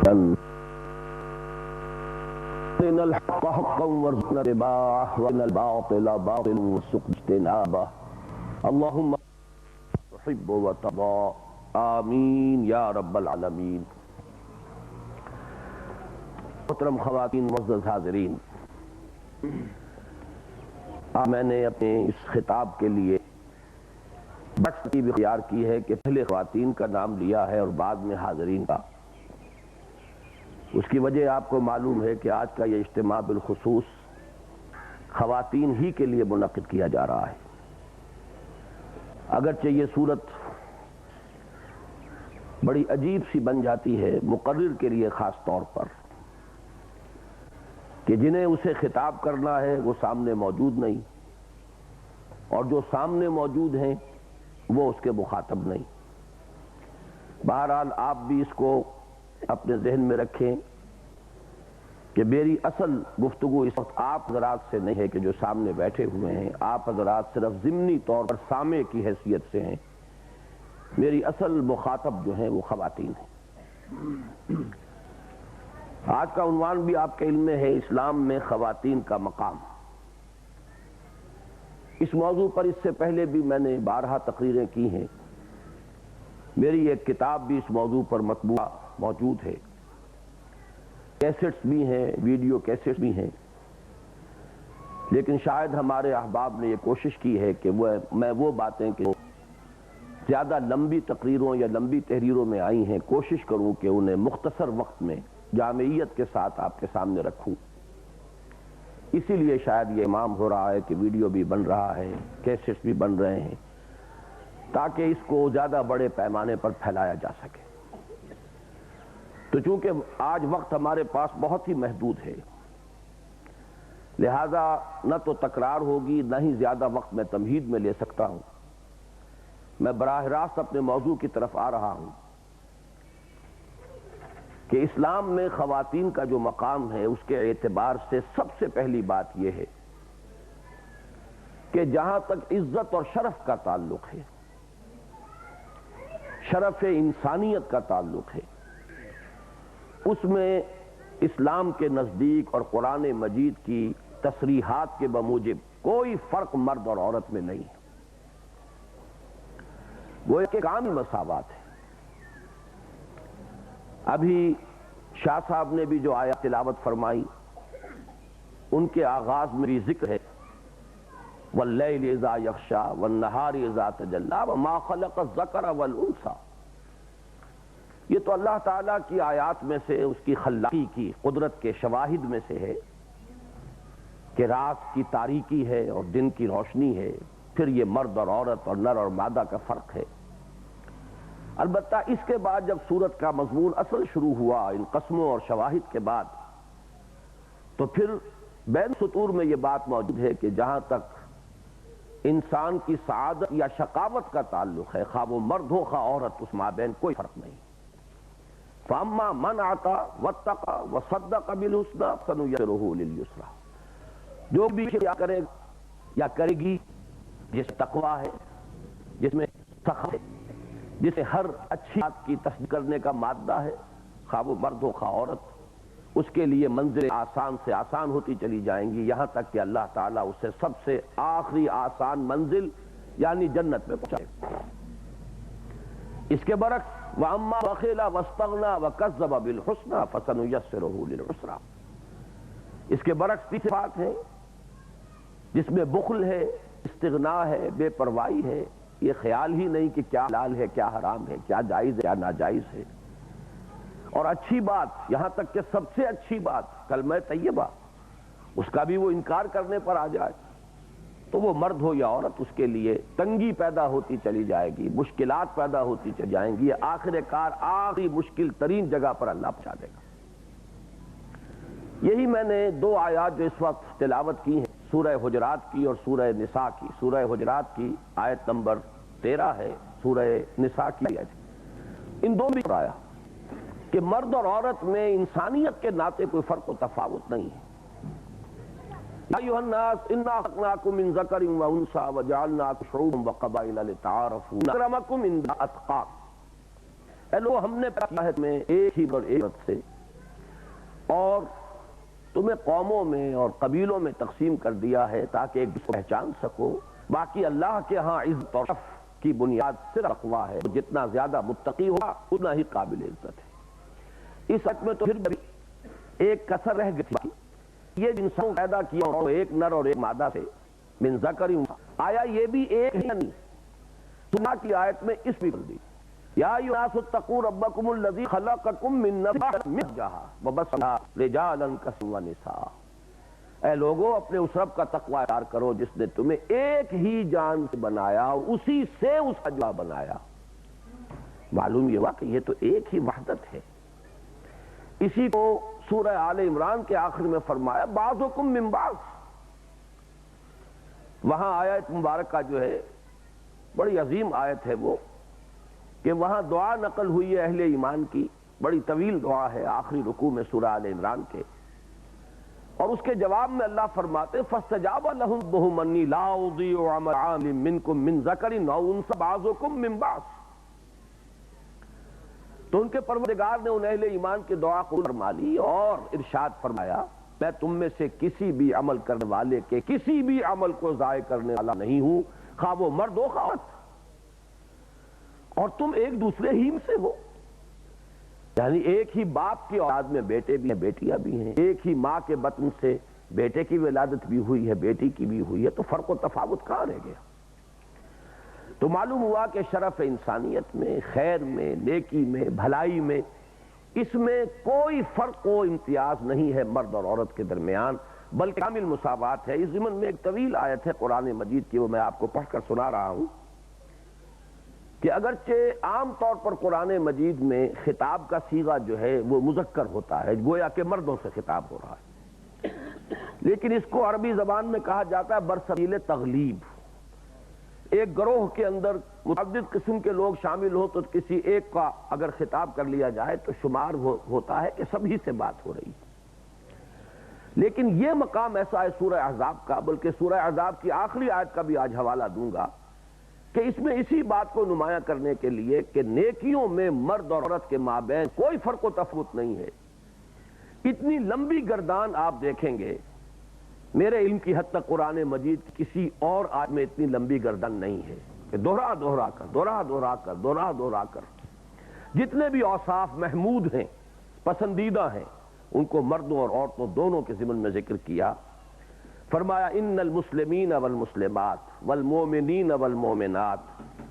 أرنا الحق حقا وارزقنا اتباعه وارنا الباطل باطلا وارزقنا اجتنابه اللهم تحب وترضى آمین یا رب العالمین۔ محترم خواتین، معزز حاضرین، میں نے اپنے اس خطاب کے لیے بڑی ترتیب اختیار کی ہے کہ پہلے خواتین کا نام لیا ہے اور بعد میں حاضرین کا۔ اس کی وجہ آپ کو معلوم ہے کہ آج کا یہ اجتماع بالخصوص خواتین ہی کے لیے منعقد کیا جا رہا ہے۔ اگرچہ یہ صورت بڑی عجیب سی بن جاتی ہے مقرر کے لیے خاص طور پر کہ جنہیں اسے خطاب کرنا ہے وہ سامنے موجود نہیں، اور جو سامنے موجود ہیں وہ اس کے مخاطب نہیں۔ بہرحال آپ بھی اس کو اپنے ذہن میں رکھیں کہ میری اصل گفتگو اس وقت آپ حضرات سے نہیں ہے کہ جو سامنے بیٹھے ہوئے ہیں، آپ حضرات صرف ضمنی طور پر سامع کی حیثیت سے ہیں۔ میری اصل مخاطب جو ہیں وہ خواتین ہیں۔ آج کا عنوان بھی آپ کے علم میں ہے، اسلام میں خواتین کا مقام۔ اس موضوع پر اس سے پہلے بھی میں نے بارہا تقریریں کی ہیں، میری ایک کتاب بھی اس موضوع پر مطبوع موجود ہے، کیسٹس بھی ہیں، ویڈیو کیسٹس بھی ہیں، لیکن شاید ہمارے احباب نے یہ کوشش کی ہے کہ میں وہ باتیں کہ زیادہ لمبی تقریروں یا لمبی تحریروں میں آئی ہیں کوشش کروں کہ انہیں مختصر وقت میں جامعیت کے ساتھ آپ کے سامنے رکھوں۔ اسی لیے شاید یہ امام ہو رہا ہے کہ ویڈیو بھی بن رہا ہے، کیسٹس بھی بن رہے ہیں، تاکہ اس کو زیادہ بڑے پیمانے پر پھیلایا جا سکے۔ تو چونکہ آج وقت ہمارے پاس بہت ہی محدود ہے، لہذا نہ تو تکرار ہوگی نہ ہی زیادہ وقت میں تمہید میں لے سکتا ہوں۔ میں براہ راست اپنے موضوع کی طرف آ رہا ہوں کہ اسلام میں خواتین کا جو مقام ہے اس کے اعتبار سے سب سے پہلی بات یہ ہے کہ جہاں تک عزت اور شرف کا تعلق ہے، شرف انسانیت کا تعلق ہے، اس میں اسلام کے نزدیک اور قرآن مجید کی تصریحات کے بموجب کوئی فرق مرد اور عورت میں نہیں ہے۔ وہ ایک کامل مساوات ہے۔ ابھی شاہ صاحب نے بھی جو آیات تلاوت فرمائی ان کے آغاز میں بھی ذکر ہے وَاللَّيْلِ إِذَا يَغْشَى وَالنَّهَارِ إِذَا تَجَلَّى وَمَا خَلَقَ الذَّكَرَ وَالْأُنثَى۔ یہ تو اللہ تعالیٰ کی آیات میں سے، اس کی خلاقی کی قدرت کے شواہد میں سے ہے کہ رات کی تاریکی ہے اور دن کی روشنی ہے، پھر یہ مرد اور عورت اور نر اور مادہ کا فرق ہے۔ البتہ اس کے بعد جب سورت کا مضمون اصل شروع ہوا ان قسموں اور شواہد کے بعد، تو پھر بین سطور میں یہ بات موجود ہے کہ جہاں تک انسان کی سعادت یا شقاوت کا تعلق ہے، خواہ وہ مرد ہو خواہ عورت، اس مابین کوئی فرق نہیں۔ فَأَمَّا مَنْ أَعْطَىٰ وَاتَّقَىٰ وَصَدَّقَ بِالْحُسْنَىٰ فَسَنُيَسِّرُهُ لِلْيُسْرَىٰ۔ جو بھی کیا کرے یا کرے گی جس تقویٰ ہے، جس میں سخاوت ہے، جسے ہر اچھی بات کی تصدیق کرنے کا مادہ ہے، خواہ وہ مرد ہو خواہ عورت، اس کے لیے منزل آسان سے آسان ہوتی چلی جائیں گی، یہاں تک کہ اللہ تعالیٰ اسے سب سے آخری آسان منزل یعنی جنت میں پہنچائے گا۔ اس کے برعکس وَأَمَّا بَخِلَ وَاسْتَغْنَىٰ وَكَذَّبَ بِالْحُسْنَىٰ فَسَنُيَسِّرُهُ لِلْعُسْرَىٰ۔ اس کے برعکس تیسری بات ہے جس میں بخل ہے، استغنا ہے، بے پرواہی ہے، یہ خیال ہی نہیں کہ کیا حلال ہے کیا حرام ہے، کیا جائز ہے کیا ناجائز ہے، اور اچھی بات یہاں تک کہ سب سے اچھی بات کلمہ طیبہ، اس کا بھی وہ انکار کرنے پر آ جائے تو وہ مرد ہو یا عورت اس کے لیے تنگی پیدا ہوتی چلی جائے گی، مشکلات پیدا ہوتی چلی جائیں گی، آخر کار آخری مشکل ترین جگہ پر اللہ پہنچا دے گا۔ یہی میں نے دو آیات جو اس وقت تلاوت کی ہیں، سورہ حجرات کی اور سورہ نساء کی۔ سورہ حجرات کی آیت نمبر 13 ہے، سورہ نساء کی آیت، ان دونوں بھی آیا کہ مرد اور عورت میں انسانیت کے ناطے کوئی فرق و تفاوت نہیں ہے۔ یا ایھا الناس انا خلقناکم من ذکر و انثی وجعلناکم شعوبا وقبائل لتعارفوا ان اکرمکم عند اتقاکم۔ اے لوگوں، ہم نے پیدا کیا ہے میں ایک ہی اور ایک عورت سے اور تمہیں قوموں میں اور قبیلوں میں تقسیم کر دیا ہے تاکہ ایک دوسرے کو پہچان سکو. باقی اللہ کے ہاں عزت اور شرف کی بنیاد صرف تقویٰ ہے. جتنا زیادہ متقی ہوگا اتنا ہی قابل عزت ہے. اس حق میں تو پھر بھی ایک کسر رہ گئی تھی. یہ انسان پیدا کیا اور ایک نر اور ایک مادہ سے من ذکر آیا یہ بھی ایک ہی نہیں. سنا کی آیت میں اس بھی کر دی یا ایھا الناس اتقوا ربکم الذی خلقکم من نفس واحدۃ وبث منھا رجالا کثیرا ونساء. اے لوگو اپنے اس رب کا تقوی اختیار کرو جس نے تمہیں ایک ہی جان سے بنایا اور اسی سے اس کا جوڑا بنایا. معلوم یہ ہوا کہ یہ تو ایک ہی وحدت ہے. اسی کو سورہ آل عمران کے آخر میں فرمایا بعضکم من بعض. وہاں آیت مبارکہ جو ہے بڑی عظیم آیت ہے وہ کہ وہاں دعا نقل ہوئی ہے اہل ایمان کی. بڑی طویل دعا ہے آخری رکوع میں سورہ آل عمران کے. اور اس کے جواب میں اللہ فرماتے فاستجاب لهم ربهم انی لا اضیع عمل عامل منکم من ذکر او انثى بعضکم من بعض. تو ان کے پروردگار نے ان اہل ایمان کی دعا قبول فرما لی اور ارشاد فرمایا میں تم میں سے کسی بھی عمل کرنے والے کے کسی بھی عمل کو ضائع کرنے والا نہیں ہوں خواہ وہ مرد ہو خواہ عورت. اور تم ایک دوسرے ہی سے ہو. یعنی ایک ہی باپ کی اولاد میں بیٹے بھی ہیں بیٹیاں بھی ہیں. ایک ہی ماں کے بطن سے بیٹے کی ولادت بھی ہوئی ہے بیٹی کی بھی ہوئی ہے. تو فرق و تفاوت کہاں رہ گیا؟ تو معلوم ہوا کہ شرف انسانیت میں خیر میں نیکی میں بھلائی میں اس میں کوئی فرق و امتیاز نہیں ہے مرد اور عورت کے درمیان بلکہ کامل مساوات ہے. اس ضمن میں ایک طویل آیت ہے قرآن مجید کی وہ میں آپ کو پڑھ کر سنا رہا ہوں کہ اگرچہ عام طور پر قرآن مجید میں خطاب کا صیغہ جو ہے وہ مذکر ہوتا ہے گویا کہ مردوں سے خطاب ہو رہا ہے لیکن اس کو عربی زبان میں کہا جاتا ہے برسبیل تغلیب. ایک گروہ کے اندر متعدد قسم کے لوگ شامل ہوں تو کسی ایک کا اگر خطاب کر لیا جائے تو شمار ہوتا ہے کہ سبھی سے بات ہو رہی ہے. لیکن یہ مقام ایسا ہے سورہ احزاب کا بلکہ سورہ احزاب کی آخری آیت کا بھی آج حوالہ دوں گا کہ اس میں اسی بات کو نمایاں کرنے کے لیے کہ نیکیوں میں مرد اور عورت کے مابین کوئی فرق و تفاوت نہیں ہے. اتنی لمبی گردان آپ دیکھیں گے میرے علم کی حد تک قرآن مجید کسی اور آیت میں اتنی لمبی گردن نہیں ہے کہ دوہرا دوہرا کر جتنے بھی اوصاف محمود ہیں پسندیدہ ہیں ان کو مردوں اور عورتوں دونوں کے ضمن میں ذکر کیا. فرمایا ان المسلمین والمسلمات والمؤمنین والمؤمنات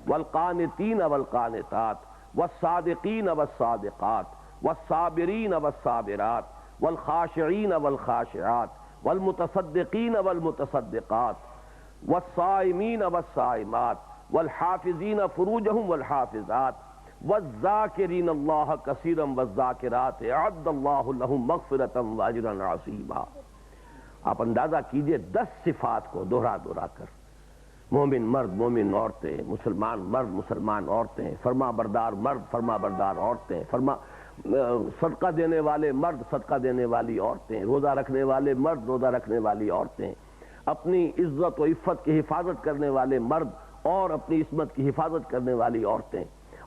والقانتین والقانتات والصادقین والصادقات والصابرین والصابرات والخاشعین والخاشعات والمتصدقین والمتصدقات والصائمین والصائمات والحافظین فروجہم والحافظات والذاکرین اللہ کثیرا والذاکرات اعد اللہ لہم مغفرۃ واجرا عظیما. آپ اندازہ کیجئے 10 صفات کو دوہرا کر مومن مرد مومن عورتیں مسلمان مرد مسلمان عورتیں فرما بردار مرد فرما بردار عورتیں صدقہ دینے والے مرد صدقہ دینے والی عورتیں روزہ رکھنے والے مرد روزہ رکھنے والی عورتیں اپنی عزت و عفت کی حفاظت کرنے والے مرد اور اپنی عصمت کی حفاظت کرنے والی عورتیں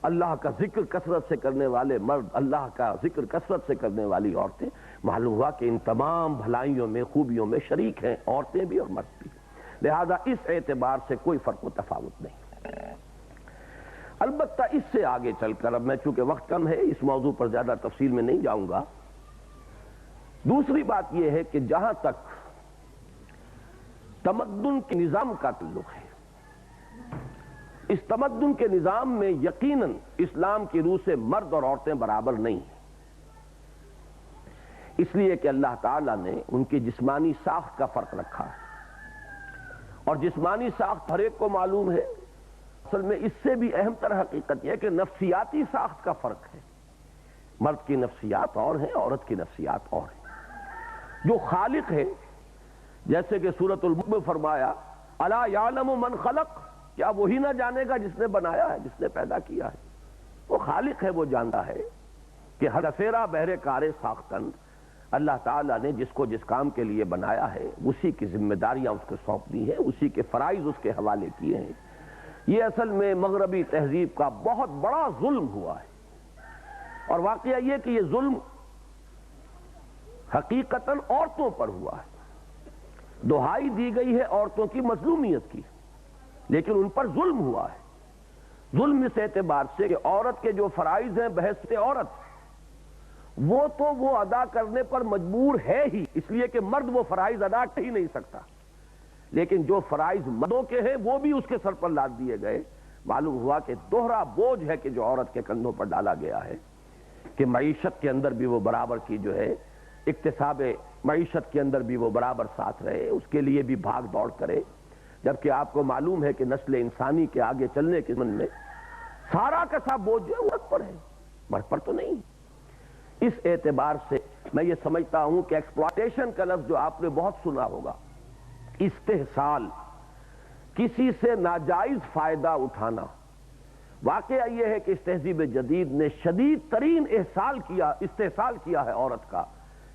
اللہ کا ذکر کثرت سے کرنے والے مرد اللہ کا ذکر کثرت سے کرنے والی عورتیں. معلوم ہوا کہ ان تمام بھلائیوں میں خوبیوں میں شریک ہیں عورتیں بھی اور مرد بھی. لہذا اس اعتبار سے کوئی فرق و تفاوت نہیں. البتہ اس سے آگے چل کر اب میں چونکہ وقت کم ہے اس موضوع پر زیادہ تفصیل میں نہیں جاؤں گا. دوسری بات یہ ہے کہ جہاں تک تمدن کے نظام کا تعلق ہے اس تمدن کے نظام میں یقیناً اسلام کی روح سے مرد اور عورتیں برابر نہیں ہیں. اس لیے کہ اللہ تعالیٰ نے ان کی جسمانی ساخت کا فرق رکھا ہے اور جسمانی ساخت ہر ایک کو معلوم ہے. اصل میں اس سے بھی اہم تر حقیقت یہ ہے کہ نفسیاتی ساخت کا فرق ہے. مرد کی نفسیات اور ہیں عورت کی نفسیات اور ہیں. جو خالق ہے جیسے کہ سورۃ الملک میں فرمایا الا یعلم من خلق کیا وہی نہ جانے گا جس نے بنایا ہے جس نے پیدا کیا ہے. وہ خالق ہے وہ جانتا ہے کہ ہر سیرا بہرے کار ساختن اللہ تعالیٰ نے جس کو جس کام کے لیے بنایا ہے اسی کی ذمہ داریاں اس کو سونپ دی ہیں اسی کے فرائض اس کے حوالے کیے ہیں. یہ اصل میں مغربی تہذیب کا بہت بڑا ظلم ہوا ہے اور واقعہ یہ کہ یہ ظلم حقیقتاً عورتوں پر ہوا ہے، دہائی دی گئی ہے عورتوں کی مظلومیت کی، لیکن ان پر ظلم ہوا ہے۔ ظلم اس اعتبار سے کہ عورت کے جو فرائض ہیں بحیثیت عورت، وہ تو وہ ادا کرنے پر مجبور ہے ہی، اس لیے کہ مرد وہ فرائض ادا کر ہی نہیں سکتا، لیکن جو فرائض مردوں کے ہیں وہ بھی اس کے سر پر لاد دیے گئے۔ معلوم ہوا کہ دوہرا بوجھ ہے کہ جو عورت کے کندھوں پر ڈالا گیا ہے کہ معیشت کے اندر بھی وہ برابر کی جو ہے اکتساب معیشت کے اندر بھی وہ برابر ساتھ رہے، اس کے لیے بھی بھاگ دوڑ کرے، جبکہ آپ کو معلوم ہے کہ نسل انسانی کے آگے چلنے کے ضمن میں سارا کا سا بوجھ جو ہے عورت پر ہے، مرد پر تو نہیں۔ اس اعتبار سے میں یہ سمجھتا ہوں کہ ایکسپلائٹیشن کا لفظ جو آپ نے بہت سنا ہوگا، استحصال، کسی سے ناجائز فائدہ اٹھانا، واقعہ یہ ہے کہ اس تہذیب جدید نے شدید ترین استحصال کیا ہے عورت کا،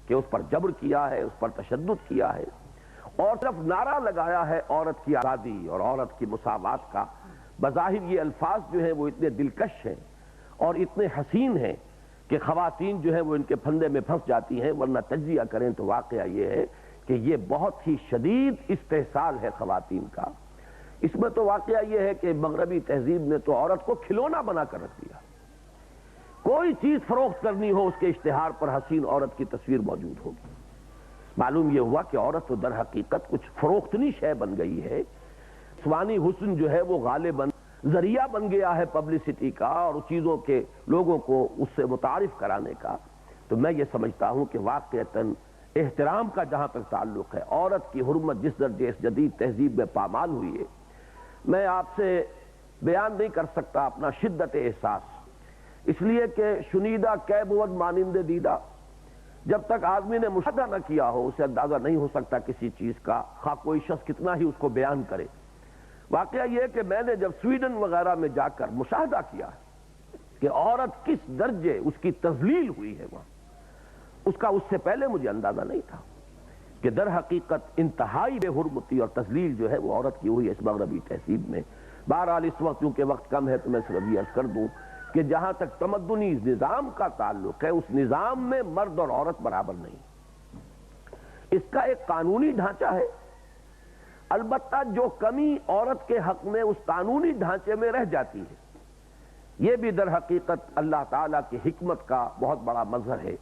کہ اس پر جبر کیا ہے، اس پر تشدد کیا ہے، اور صرف نعرہ لگایا ہے عورت کی آزادی اور عورت کی مساوات کا۔ بظاہر یہ الفاظ جو ہیں وہ اتنے دلکش ہیں اور اتنے حسین ہیں کہ خواتین جو ہیں وہ ان کے پھندے میں پھنس جاتی ہیں، ورنہ تجزیہ کریں تو واقعہ یہ ہے کہ یہ بہت ہی شدید استحصال ہے خواتین کا۔ اس میں تو واقعہ یہ ہے کہ مغربی تہذیب نے تو عورت کو کھلونا بنا کر رکھ دیا، کوئی چیز فروخت کرنی ہو اس کے اشتہار پر حسین عورت کی تصویر موجود ہوگی۔ معلوم یہ ہوا کہ عورت تو در حقیقت کچھ فروختنی شے بن گئی ہے، جسمانی حسن جو ہے وہ غالباً ذریعہ بن گیا ہے پبلسٹی کا اور چیزوں کے لوگوں کو اس سے متعارف کرانے کا۔ تو میں یہ سمجھتا ہوں کہ واقعتاً احترام کا جہاں تک تعلق ہے، عورت کی حرمت جس درجے اس جدید تہذیب میں پامال ہوئی ہے، میں آپ سے بیان نہیں کر سکتا اپنا شدت احساس، اس لیے کہ شنیدہ کہ بود مانند دیدہ، جب تک آدمی نے مشاہدہ نہ کیا ہو اسے اندازہ نہیں ہو سکتا کسی چیز کا، خواہ کوئی شخص کتنا ہی اس کو بیان کرے۔ واقعہ یہ ہے کہ میں نے جب سویڈن وغیرہ میں جا کر مشاہدہ کیا کہ عورت کس درجے اس کی تذلیل ہوئی ہے وہاں، اس کا اس سے پہلے مجھے اندازہ نہیں تھا کہ در حقیقت انتہائی بے حرمتی اور تذلیل جو ہے وہ عورت کی ہوئی ہے اس مغربی تہذیب میں۔ بہرحال اس وقت چونکہ وقت کم ہے تو میں صرف یہ عرض کر دوں کہ جہاں تک تمدنی نظام کا تعلق ہے، اس نظام میں مرد اور عورت برابر نہیں، اس کا ایک قانونی ڈھانچہ ہے، البتہ جو کمی عورت کے حق میں اس قانونی ڈھانچے میں رہ جاتی ہے، یہ بھی در حقیقت اللہ تعالیٰ کی حکمت کا بہت بڑا مظہر ہے۔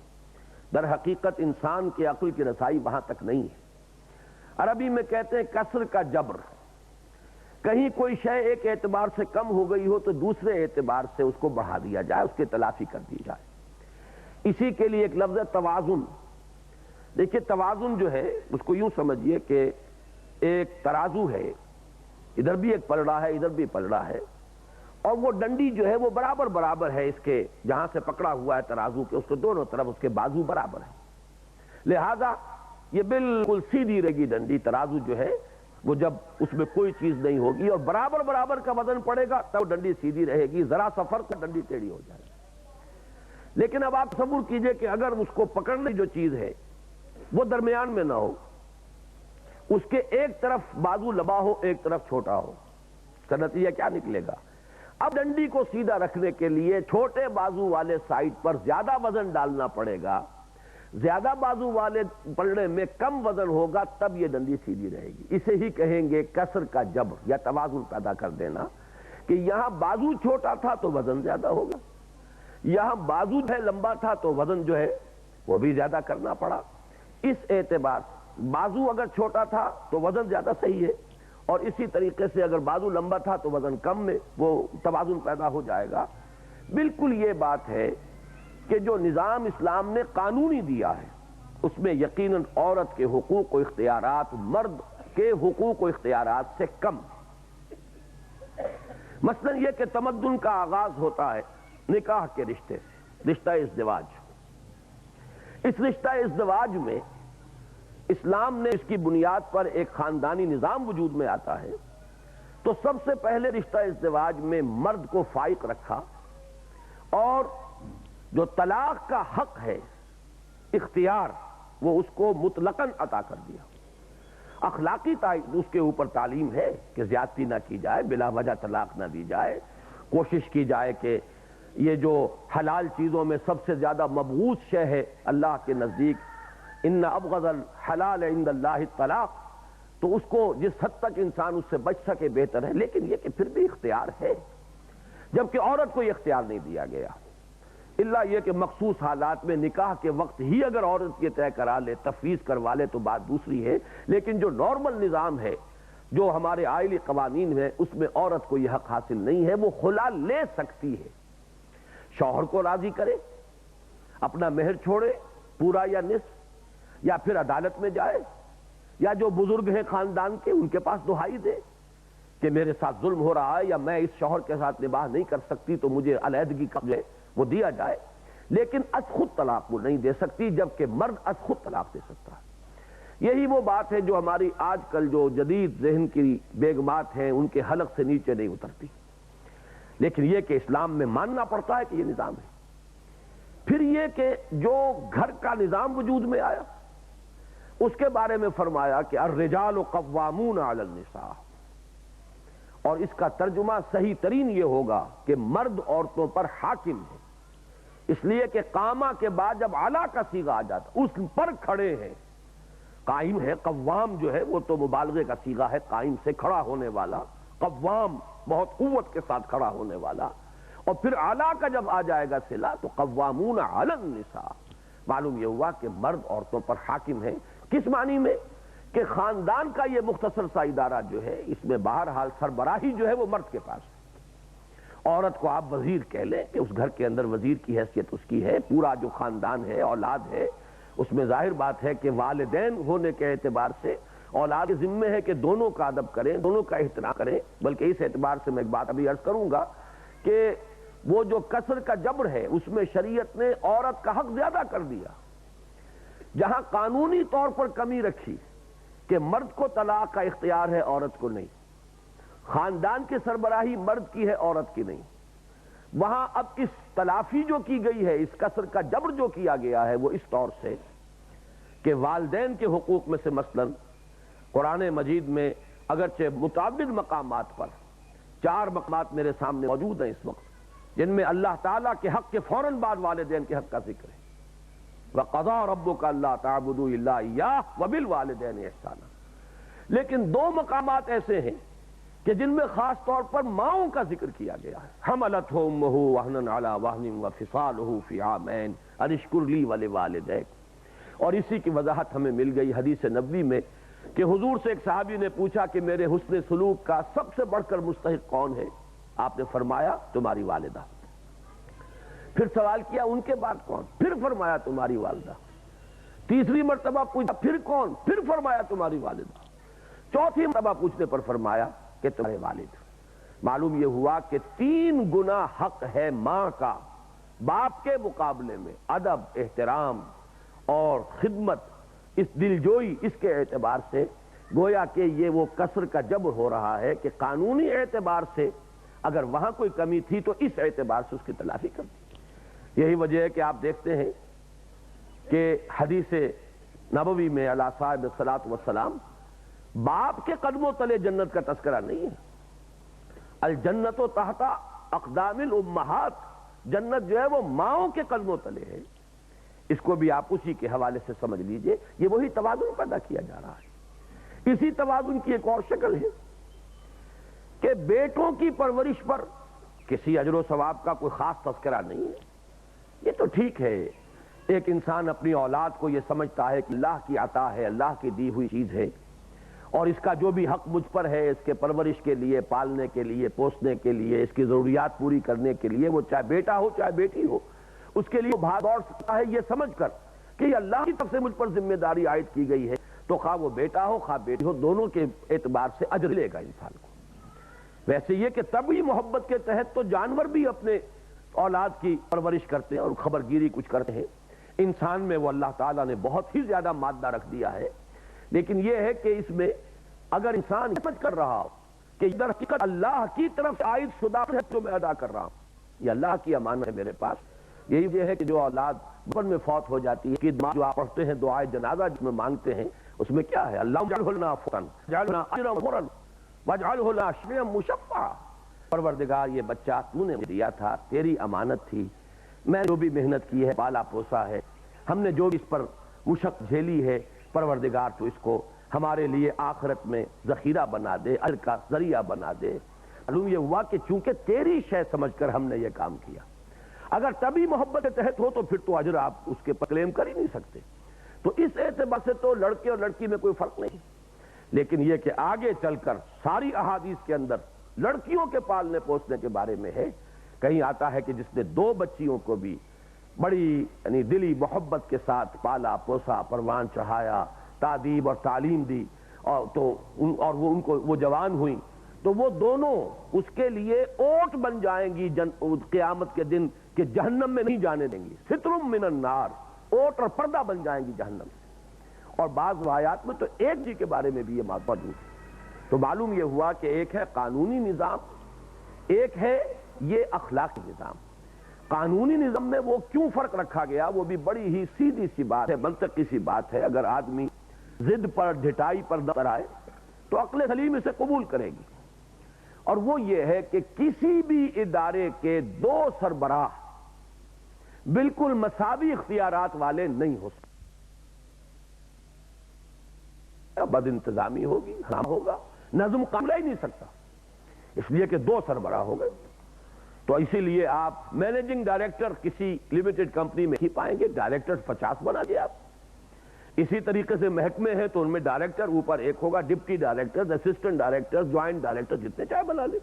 در حقیقت انسان کے عقل کی رسائی وہاں تک نہیں ہے۔ عربی میں کہتے ہیں کسر کا جبر، کہیں کوئی شے ایک اعتبار سے کم ہو گئی ہو تو دوسرے اعتبار سے اس کو بڑھا دیا جائے، اس کی تلافی کر دی جائے۔ اسی کے لیے ایک لفظ ہے توازن۔ دیکھیے توازن جو ہے اس کو یوں سمجھیے کہ ایک ترازو ہے، ادھر بھی ایک پلڑا ہے ادھر بھی پلڑا ہے، اور وہ ڈنڈی جو ہے وہ برابر برابر ہے، اس کے جہاں سے پکڑا ہوا ہے ترازو کے اس کو دونوں طرف اس کے بازو برابر ہے، لہذا یہ بالکل سیدھی رہے گی ڈنڈی۔ ترازو جو ہے وہ جب اس میں کوئی چیز نہیں ہوگی اور برابر برابر کا وزن پڑے گا تب ڈنڈی سیدھی رہے گی، ذرا سا فرق ڈنڈی ٹیڑھی ہو جائے گی۔ لیکن اب آپ تصور کیجئے کہ اگر اس کو پکڑنے جو چیز ہے وہ درمیان میں نہ ہو، اس کے ایک طرف بازو لمبا ہو ایک طرف چھوٹا ہو، اس کا نتیجہ کیا نکلے گا؟ اب ڈنڈی کو سیدھا رکھنے کے لیے چھوٹے بازو والے سائڈ پر زیادہ وزن ڈالنا پڑے گا، زیادہ بازو والے پلڑے میں کم وزن ہوگا، تب یہ ڈنڈی سیدھی رہے گی۔ اسے ہی کہیں گے کسر کا جبر یا توازن پیدا کر دینا، کہ یہاں بازو چھوٹا تھا تو وزن زیادہ ہوگا، یہاں بازو ہے لمبا تھا تو وزن جو ہے وہ بھی زیادہ کرنا پڑا۔ اس اعتبار بازو اگر چھوٹا تھا تو وزن زیادہ صحیح ہے، اور اسی طریقے سے اگر بازو لمبا تھا تو وزن کم میں وہ توازن پیدا ہو جائے گا۔ بالکل یہ بات ہے کہ جو نظام اسلام نے قانونی دیا ہے اس میں یقیناً عورت کے حقوق و اختیارات مرد کے حقوق و اختیارات سے کم۔ مثلا یہ کہ تمدن کا آغاز ہوتا ہے نکاح کے رشتے سے، رشتہ ازدواج۔ اس رشتہ ازدواج میں اسلام نے اس کی بنیاد پر ایک خاندانی نظام وجود میں آتا ہے، تو سب سے پہلے رشتہ ازدواج میں مرد کو فائق رکھا اور جو طلاق کا حق ہے، اختیار، وہ اس کو مطلقاً عطا کر دیا۔ اخلاقی اس کے اوپر تعلیم ہے کہ زیادتی نہ کی جائے، بلا وجہ طلاق نہ دی جائے، کوشش کی جائے کہ یہ جو حلال چیزوں میں سب سے زیادہ مبغوض شے ہے اللہ کے نزدیک ان ابغض الحلال عند اللہ الطلاق، تو اس کو جس حد تک انسان اس سے بچ سکے بہتر ہے، لیکن یہ کہ پھر بھی اختیار ہے، جبکہ عورت کو یہ اختیار نہیں دیا گیا، الا یہ کہ مخصوص حالات میں نکاح کے وقت ہی اگر عورت یہ طے کرا لے، تفویض کروا لے تو بات دوسری ہے، لیکن جو نارمل نظام ہے، جو ہمارے آئلی قوانین ہیں، اس میں عورت کو یہ حق حاصل نہیں ہے، وہ خلا لے سکتی ہے، شوہر کو راضی کرے، اپنا مہر چھوڑے پورا یا نصف، یا پھر عدالت میں جائے، یا جو بزرگ ہیں خاندان کے ان کے پاس دہائی دے کہ میرے ساتھ ظلم ہو رہا ہے یا میں اس شوہر کے ساتھ نباہ نہیں کر سکتی تو مجھے علیحدگی کا جو ہے وہ دیا جائے، لیکن از خود طلاق وہ نہیں دے سکتی، جبکہ مرد از خود طلاق دے سکتا ہے۔ یہی وہ بات ہے جو ہماری آج کل جو جدید ذہن کی بیگمات ہیں ان کے حلق سے نیچے نہیں اترتی، لیکن یہ کہ اسلام میں ماننا پڑتا ہے کہ یہ نظام ہے۔ پھر یہ کہ جو گھر کا نظام وجود میں آیا اس کے بارے میں فرمایا کہ الرجال قوامون علی النساء، اور اس کا ترجمہ صحیح ترین یہ ہوگا کہ مرد عورتوں پر حاکم ہے، اس لیے کہ قامہ کے بعد جب علا کا صیغہ آ جاتا اس پر کھڑے ہیں، قائم ہے، قوام جو ہے وہ تو مبالغے کا صیغہ ہے، قائم سے کھڑا ہونے والا، قوام بہت قوت کے ساتھ کھڑا ہونے والا، اور پھر اعلیٰ کا جب آ جائے گا صلہ تو قوامون علی النساء، معلوم یہ ہوا کہ مرد عورتوں پر حاکم ہے۔ کس معنی میں؟ کہ خاندان کا یہ مختصر سا ادارہ جو ہے اس میں بہرحال سربراہی جو ہے وہ مرد کے پاس ہے، عورت کو آپ وزیر کہہ لیں کہ اس گھر کے اندر وزیر کی حیثیت اس کی ہے، پورا جو خاندان ہے، اولاد ہے، اس میں ظاہر بات ہے کہ والدین ہونے کے اعتبار سے اولاد کے ذمے ہے کہ دونوں کا ادب کریں، دونوں کا احترام کریں، بلکہ اس اعتبار سے میں ایک بات ابھی عرض کروں گا کہ وہ جو کسر کا جبر ہے اس میں شریعت نے عورت کا حق زیادہ کر دیا، جہاں قانونی طور پر کمی رکھی کہ مرد کو طلاق کا اختیار ہے عورت کو نہیں، خاندان کی سربراہی مرد کی ہے عورت کی نہیں، وہاں اب اس تلافی جو کی گئی ہے، اس کسر کا جبر جو کیا گیا ہے وہ اس طور سے کہ والدین کے حقوق میں سے مثلا قرآن مجید میں اگرچہ متعدد مقامات پر 4 مقامات میرے سامنے موجود ہیں اس وقت جن میں اللہ تعالیٰ کے حق کے فوراً بعد والدین کے حق کا ذکر ہے، وَقَضَىٰ رَبُّكَ أَلَّا تَعْبُدُوا إِلَّا إِيَّاهُ وَبِالْوَالِدَيْنِ إِحْسَانًا، لیکن 2 مقامات ایسے ہیں کہ جن میں خاص طور پر ماؤں کا ذکر کیا گیا ہے، حَمَلَتْهُ أُمُّهُ وَهْنًا عَلَىٰ وَهْنٍ وَفِصَالُهُ فِي عَامَيْنِ أَنِ اشْكُرْ لِي وَلِوَالِدَيْكَ، اور اسی کی وضاحت ہمیں مل گئی حدیث نبوی میں کہ حضور سے ایک صحابی نے پوچھا کہ میرے حسن سلوک کا سب سے بڑھ کر مستحق کون ہے؟ آپ نے فرمایا تمہاری والدہ، پھر سوال کیا ان کے بعد کون؟ پھر فرمایا تمہاری والدہ، تیسری مرتبہ پوچھا پھر کون؟ پھر فرمایا تمہاری والدہ، چوتھی مرتبہ پوچھنے پر فرمایا کہ تمہارے والد۔ معلوم یہ ہوا کہ 3 گنا حق ہے ماں کا باپ کے مقابلے میں، ادب، احترام اور خدمت، اس دلجوئی، اس کے اعتبار سے گویا کہ یہ وہ کسر کا جبر ہو رہا ہے کہ قانونی اعتبار سے اگر وہاں کوئی کمی تھی تو اس اعتبار سے اس کی تلافی کر دی۔ یہی وجہ ہے کہ آپ دیکھتے ہیں کہ حدیث نبوی میں علی صاحب الصلاۃ والسلام باپ کے قدموں تلے جنت کا تذکرہ نہیں ہے، الجنت تحت اقدام الامہات، جنت جو ہے وہ ماؤں کے قدموں تلے ہے، اس کو بھی آپ اسی کے حوالے سے سمجھ لیجئے، یہ وہی توازن پیدا کیا جا رہا ہے۔ اسی توازن کی ایک اور شکل ہے کہ بیٹوں کی پرورش پر کسی اجر و ثواب کا کوئی خاص تذکرہ نہیں ہے، یہ تو ٹھیک ہے، ایک انسان اپنی اولاد کو یہ سمجھتا ہے کہ اللہ کی عطا ہے، اللہ کی دی ہوئی چیز ہے، اور اس کا جو بھی حق مجھ پر ہے اس کے پرورش کے لیے، پالنے کے لیے، پوسنے کے لیے، اس کی ضروریات پوری کرنے کے لیے، وہ چاہے بیٹا ہو چاہے بیٹی ہو، اس کے لیے بھاگ دوڑ سکتا ہے یہ سمجھ کر کہ یہ اللہ کی طرف سے مجھ پر ذمہ داری عائد کی گئی ہے، تو خواہ وہ بیٹا ہو خواہ بیٹی ہو، دونوں کے اعتبار سے اجر لے گا انسان کو۔ ویسے یہ کہ طبعی محبت کے تحت تو جانور بھی اپنے اولاد کی پرورش کرتے ہیں اور خبرگیری کچھ کرتے ہیں، انسان میں وہ اللہ تعالیٰ نے بہت ہی زیادہ مادہ رکھ دیا ہے، لیکن یہ ہے کہ اس میں اگر انسان سمجھ کر رہا ہو کہ در حقیقت اللہ کی طرف عائد شدہ ہے جو میں ادا کر رہا ہوں، یہ اللہ کی امانت ہے میرے پاس، یہی وجہ ہے کہ جو اولاد بچپن میں فوت ہو جاتی ہے کہ جو آپ پڑھتے ہیں دعائے جنازہ جس میں مانگتے ہیں اس میں کیا ہے؟ اللہ اجعلہ لنا فوراً اجعلنا اجرا فوراً واجعلہ لنا شفیعا مشفعا، پروردگار یہ بچہ تو نے دیا تھا، تیری امانت تھی، میں جو بھی محنت کی ہے پالا پوسا ہے، ہم نے جو بھی اس پر مشق جھیلی ہے، پروردگار تو اس کو ہمارے لیے آخرت میں ذخیرہ بنا دے، اجر کا ذریعہ بنا دے۔ معلوم یہ ہوا کہ چونکہ تیری شے سمجھ کر ہم نے یہ کام کیا، اگر تبھی محبت کے تحت ہو تو پھر تو اجر آپ اس کے کلیم کر ہی نہیں سکتے۔ تو اس اعتبار سے تو لڑکے اور لڑکی میں کوئی فرق نہیں، لیکن یہ کہ آگے چل کر ساری احادیث کے اندر لڑکیوں کے پالنے پوسنے کے بارے میں ہے۔ کہیں آتا ہے کہ جس نے 2 بچیوں کو بھی بڑی یعنی دلی محبت کے ساتھ پالا پوسا، پروان چڑھایا، تعدیب اور تعلیم دی، اور وہ ان کو وہ جوان ہوئیں، تو وہ دونوں اس کے لیے اوٹ بن جائیں گی قیامت کے دن کہ جہنم میں نہیں جانے دیں گی، سترم من النار، اوٹ اور پردہ بن جائیں گی جہنم سے۔ اور بعض روایات میں تو ایک جی کے بارے میں بھی یہ بات موجود ہے۔ تو معلوم یہ ہوا کہ ایک ہے قانونی نظام، ایک ہے یہ اخلاقی نظام۔ قانونی نظام میں وہ کیوں فرق رکھا گیا، وہ بھی بڑی ہی سیدھی سی بات ہے، منطقی سی بات ہے۔ اگر آدمی ضد پر ڈھٹائی پر نظر آئے تو عقل سلیم اسے قبول کرے گی، اور وہ یہ ہے کہ کسی بھی ادارے کے 2 سربراہ بالکل مساوی اختیارات والے نہیں ہو سکتے۔ بد انتظامی ہوگی، حرام ہوگا، نظم قائم ہی نہیں سکتا، اس لیے کہ 2 سربراہ ہو گئے۔ تو اسی لیے آپ مینیجنگ ڈائریکٹر کسی لمیٹڈ کمپنی میں ہی پائیں گے، ڈائریکٹر 50 بنا دیا آپ۔ اسی طریقے سے محکمے ہیں تو ان میں ڈائریکٹر اوپر ایک ہوگا، deputy director, assistant director, joint director, جتنے چاہے بنا لیں۔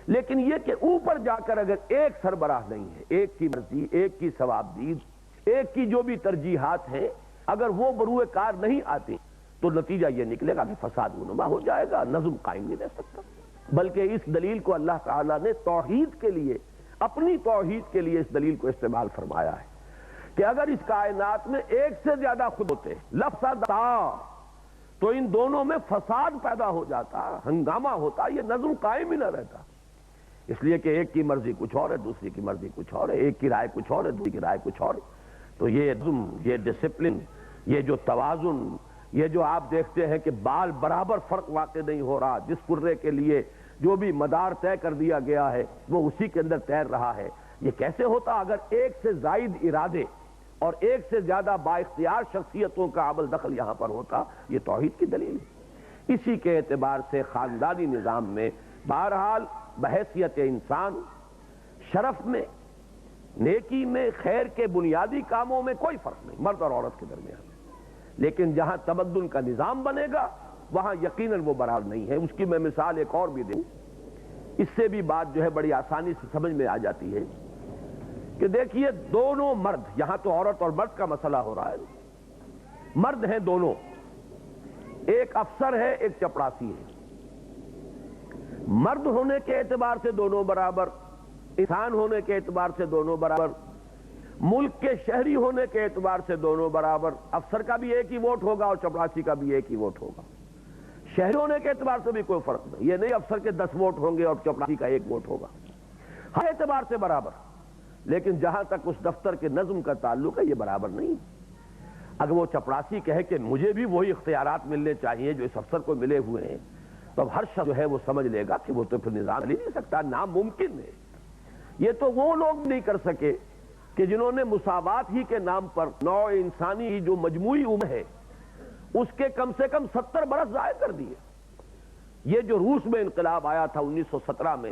لیکن یہ کہ اوپر جا کر اگر ایک سربراہ نہیں ہے، ایک کی مرضی، ایک کی ثوابدید، ایک کی جو بھی ترجیحات ہیں، اگر وہ بروئے کار نہیں آتی تو نتیجہ یہ نکلے گا کہ فساد رونما ہو جائے گا، نظم قائم نہیں رہ سکتا۔ بلکہ اس دلیل کو اللہ تعالیٰ نے توحید کے لیے، اپنی توحید کے لیے اس دلیل کو استعمال فرمایا ہے کہ اگر اس کائنات میں ایک سے زیادہ خود ہوتے لفظا تو ان دونوں میں فساد پیدا ہو جاتا، ہنگامہ ہوتا، یہ نظم قائم ہی نہ رہتا۔ اس لیے کہ ایک کی مرضی کچھ اور ہے، دوسری کی مرضی کچھ اور ہے، ایک کی رائے کچھ اور ہے، دوسری کی رائے کچھ اور ہے۔ تو یہ نظم، یہ ڈسپلن، یہ جو توازن، یہ جو آپ دیکھتے ہیں کہ بال برابر فرق واقع نہیں ہو رہا، جس کرے کے لیے جو بھی مدار طے کر دیا گیا ہے وہ اسی کے اندر تیر رہا ہے، یہ کیسے ہوتا؟ اگر ایک سے زائد ارادے اور ایک سے زیادہ با اختیار شخصیتوں کا عمل دخل یہاں پر ہوتا، یہ توحید کی دلیل ہے۔ اسی کے اعتبار سے خاندانی نظام میں بہرحال بحیثیت انسان شرف میں، نیکی میں، خیر کے بنیادی کاموں میں کوئی فرق نہیں مرد اور عورت کے درمیان، لیکن جہاں تمدن کا نظام بنے گا وہاں یقیناً وہ برابر نہیں ہے۔ اس کی میں مثال ایک اور بھی دوں، اس سے بھی بات جو ہے بڑی آسانی سے سمجھ میں آ جاتی ہے کہ دیکھیے دونوں مرد، یہاں تو عورت اور مرد کا مسئلہ ہو رہا ہے، مرد ہیں دونوں، ایک افسر ہے ایک چپڑاسی ہے، مرد ہونے کے اعتبار سے دونوں برابر، انسان ہونے کے اعتبار سے دونوں برابر، ملک کے شہری ہونے کے اعتبار سے دونوں برابر، افسر کا بھی ایک ہی ووٹ ہوگا اور چپڑاسی کا بھی ایک ہی ووٹ ہوگا۔ شہری ہونے کے اعتبار سے بھی کوئی فرق نہیں، یہ نہیں افسر کے 10 ووٹ ہوں گے اور چپڑاسی کا 1 ووٹ ہوگا، ہر اعتبار سے برابر۔ لیکن جہاں تک اس دفتر کے نظم کا تعلق ہے یہ برابر نہیں۔ اگر وہ چپڑاسی کہے کہ مجھے بھی وہی اختیارات ملنے چاہیے جو اس افسر کو ملے ہوئے ہیں، تو اب ہر شخص جو ہے وہ سمجھ لے گا کہ وہ تو پھر نظام چل ہی نہیں سکتا، ناممکن ہے۔ یہ تو وہ لوگ نہیں کر سکے کہ جنہوں نے مساوات ہی کے نام پر نوع انسانی کی جو مجموعی عمر ہے اس کے کم سے کم 70 برس ضائع کر دیے۔ یہ جو روس میں انقلاب آیا تھا 1917 میں،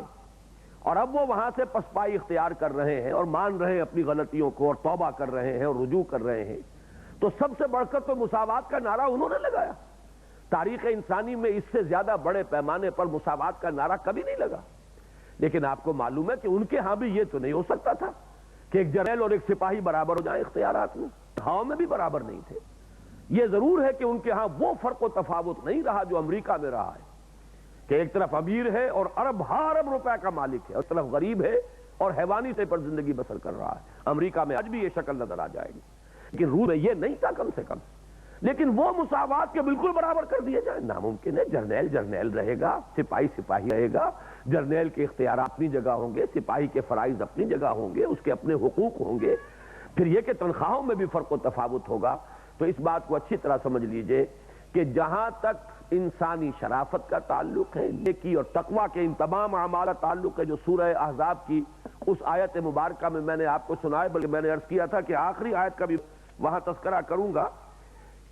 اور اب وہ وہاں سے پسپائی اختیار کر رہے ہیں اور مان رہے ہیں اپنی غلطیوں کو اور توبہ کر رہے ہیں اور رجوع کر رہے ہیں، تو سب سے بڑھ کر تو مساوات کا نعرہ انہوں نے لگایا۔ تاریخ انسانی میں اس سے زیادہ بڑے پیمانے پر مساوات کا نعرہ کبھی نہیں لگا۔ لیکن آپ کو معلوم ہے کہ ان کے ہاں بھی یہ تو نہیں ہو سکتا تھا کہ ایک جرنیل اور ایک سپاہی برابر ہو جائیں اختیارات میں، ہاؤں میں بھی برابر نہیں تھے۔ یہ ضرور ہے کہ ان کے ہاں وہ فرق و تفاوت نہیں رہا جو امریکہ میں رہا ہے کہ ایک طرف امیر ہے اور ارب روپے کا مالک ہے، اور طرف غریب ہے اور حیوانی طور پر زندگی بسر کر رہا ہے۔ امریکہ میں آج بھی یہ شکل نظر آ جائے گی، لیکن روس میں یہ نہیں تھا کم سے کم۔ لیکن وہ مساوات کے بالکل برابر کر دیے جائیں، ناممکن ہے۔ جرنیل جرنیل رہے گا، سپاہی سپاہی رہے گا، جرنیل کے اختیارات اپنی جگہ ہوں گے، سپاہی کے فرائض اپنی جگہ ہوں گے، اس کے اپنے حقوق ہوں گے۔ پھر یہ کہ تنخواہوں میں بھی فرق و تفاوت ہوگا۔ تو اس بات کو اچھی طرح سمجھ لیجئے کہ جہاں تک انسانی شرافت کا تعلق ہے، نیکی اور تقوی کے ان تمام اعمال کا تعلق ہے جو سورہ احزاب کی اس آیت مبارکہ میں نے آپ کو سنائے، بلکہ میں نے عرض کیا تھا کہ آخری آیت کا بھی وہاں تذکرہ کروں گا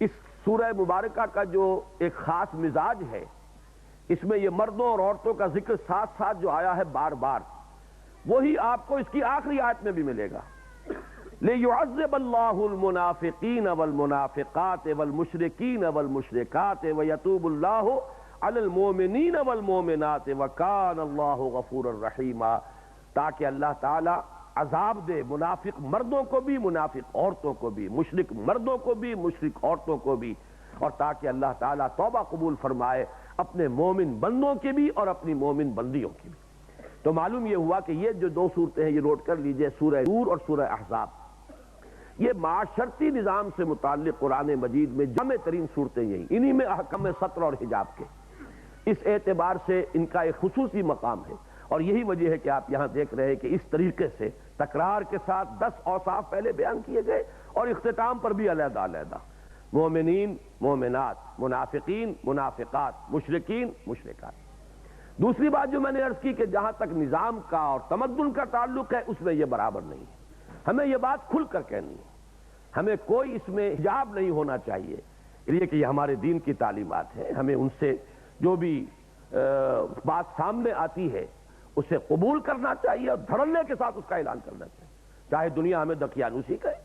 اس سورہ مبارکہ کا جو ایک خاص مزاج ہے، اس میں یہ مردوں اور عورتوں کا ذکر ساتھ ساتھ جو آیا ہے بار بار، وہی آپ کو اس کی آخری آیت میں بھی ملے گا۔ لِيُعَذِّبَ اللَّهُ الْمُنَافِقِينَ وَالْمُنَافِقَاتِ وَالْمُشْرِكِينَ وَالْمُشْرِكَاتِ وَيَتُوبُ اللَّهُ عَلَى الْمُؤْمِنِينَ وَالْمُؤْمِنَاتِ وَكَانَ اللَّهُ غَفُورًا رَحِيمًا، تاکہ اللہ تعالی عذاب دے منافق مردوں کو بھی، منافق عورتوں کو بھی، مشرک مردوں کو بھی، مشرک عورتوں کو بھی، اور تاکہ اللہ تعالیٰ توبہ قبول فرمائے اپنے مومن بندوں کی بھی اور اپنی مومن بندیوں کی بھی۔ تو معلوم یہ ہوا کہ یہ جو دو صورتیں ہیں یہ نوٹ کر لیجئے، سورہ نور اور سورہ احزاب، یہ معاشرتی نظام سے متعلق قرآن مجید میں جامع ترین صورتیں یہی، انہی میں احکام سطر اور حجاب کے، اس اعتبار سے ان کا ایک خصوصی مقام ہے، اور یہی وجہ ہے کہ آپ یہاں دیکھ رہے ہیں کہ اس طریقے سے تکرار کے ساتھ 10 اوصاف پہلے بیان کیے گئے اور اختتام پر بھی علیحدہ علیحدہ، مومنین، مومنات، منافقین، منافقات، مشرکین، مشرکات۔ دوسری بات جو میں نے عرض کی کہ جہاں تک نظام کا اور تمدن کا تعلق ہے اس میں یہ برابر نہیں ہے، ہمیں یہ بات کھل کر کہنی ہے، ہمیں کوئی اس میں حجاب نہیں ہونا چاہیے، یہ کہ یہ ہمارے دین کی تعلیمات ہیں، ہمیں ان سے جو بھی بات سامنے آتی ہے اسے قبول کرنا چاہیے اور دھڑلے کے ساتھ اس کا اعلان کرنا چاہیے، چاہے دنیا ہمیں دقیانوسی کہے۔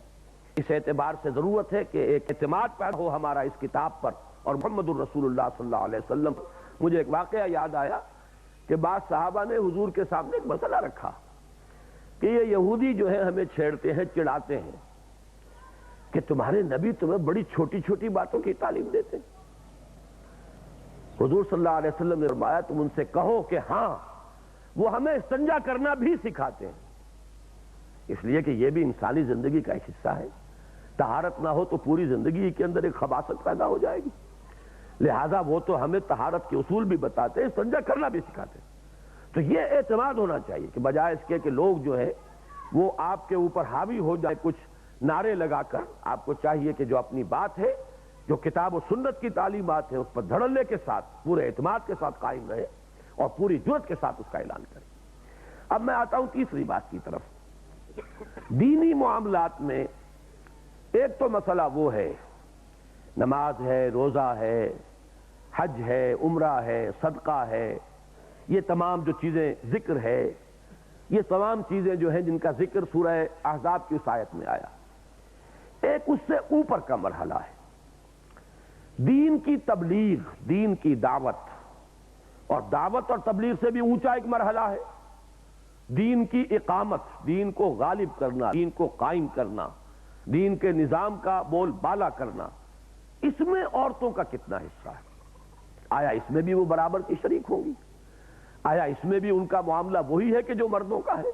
اس اعتبار سے ضرورت ہے کہ ایک اعتماد پیدا ہو ہمارا اس کتاب پر اور محمد الرسول اللہ صلی اللہ علیہ وسلم۔ مجھے ایک واقعہ یاد آیا کہ بعض صحابہ نے حضور کے سامنے ایک مسئلہ رکھا کہ یہ یہودی جو ہے ہمیں چھیڑتے ہیں، چڑھاتے ہیں کہ تمہارے نبی تمہیں بڑی چھوٹی چھوٹی باتوں کی تعلیم دیتے ہیں۔ حضور صلی اللہ علیہ وسلم نے فرمایا تم ان سے کہو کہ ہاں وہ ہمیں استنجا کرنا بھی سکھاتے ہیں، اس لیے کہ یہ بھی انسانی زندگی کا ایک حصہ ہے، طہارت نہ ہو تو پوری زندگی کے اندر ایک خباثت پیدا ہو جائے گی، لہذا وہ تو ہمیں طہارت کے اصول بھی بتاتے ہیں، استنجا کرنا بھی سکھاتے ہیں۔ تو یہ اعتماد ہونا چاہیے کہ بجائے اس کے کہ لوگ جو ہے وہ آپ کے اوپر حاوی ہو جائے کچھ نعرے لگا کر، آپ کو چاہیے کہ جو اپنی بات ہے، جو کتاب و سنت کی تعلیمات ہیں، اس پر دھڑلے کے ساتھ، پورے اعتماد کے ساتھ قائم رہے اور پوری جرأت کے ساتھ اس کا اعلان کرے۔ اب میں آتا ہوں تیسری بات کی طرف۔ دینی معاملات میں ایک تو مسئلہ وہ ہے، نماز ہے، روزہ ہے، حج ہے، عمرہ ہے، صدقہ ہے، یہ تمام جو چیزیں ذکر ہے، یہ تمام چیزیں جو ہیں جن کا ذکر سورہ احزاب کی اس آیت میں آیا۔ ایک اس سے اوپر کا مرحلہ ہے، دین کی تبلیغ، دین کی دعوت، اور دعوت اور تبلیغ سے بھی اونچا ایک مرحلہ ہے دین کی اقامت، دین کو غالب کرنا، دین کو قائم کرنا، دین کے نظام کا بول بالا کرنا۔ اس میں عورتوں کا کتنا حصہ ہے؟ آیا اس میں بھی وہ برابر کی شریک ہوں گی؟ آیا اس میں بھی ان کا معاملہ وہی ہے کہ جو مردوں کا ہے،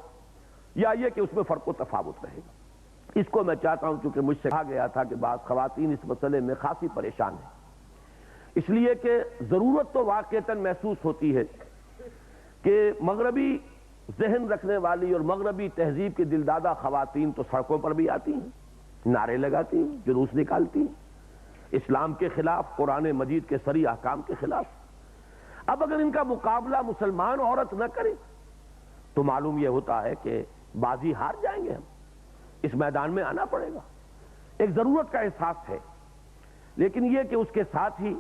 یا یہ کہ اس میں فرق و تفاوت رہے گا؟ اس کو میں چاہتا ہوں، چونکہ مجھ سے کہا گیا تھا کہ بعض خواتین اس مسئلے میں خاصی پریشان ہیں، اس لیے کہ ضرورت تو واقعتاً محسوس ہوتی ہے کہ مغربی ذہن رکھنے والی اور مغربی تہذیب کی دلدادہ خواتین تو سڑکوں پر بھی آتی ہیں، نعرے لگاتی ہیں، جلوس نکالتی ہیں، اسلام کے خلاف، قرآن مجید کے صریح احکام کے خلاف۔ اب اگر ان کا مقابلہ مسلمان عورت نہ کرے تو معلوم یہ ہوتا ہے کہ بازی ہار جائیں گے، ہم اس میدان میں آنا پڑے گا۔ ایک ضرورت کا احساس ہے، لیکن یہ کہ اس کے ساتھ ہی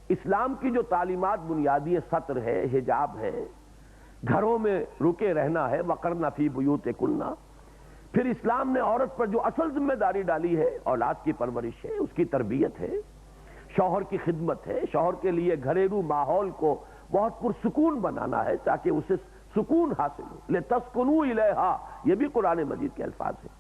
اسلام کی جو تعلیمات بنیادی سطر ہے، حجاب ہے، گھروں میں رکے رہنا ہے، وقرن فی بیوتکن، پھر اسلام نے عورت پر جو اصل ذمہ داری ڈالی ہے، اولاد کی پرورش ہے، اس کی تربیت ہے، شوہر کی خدمت ہے، شوہر کے لیے گھریلو ماحول کو بہت پرسکون بنانا ہے تاکہ اسے سکون حاصل ہو، لِتَسْكُنُوا إِلَيْهَا، یہ بھی قرآن مجید کے الفاظ ہیں،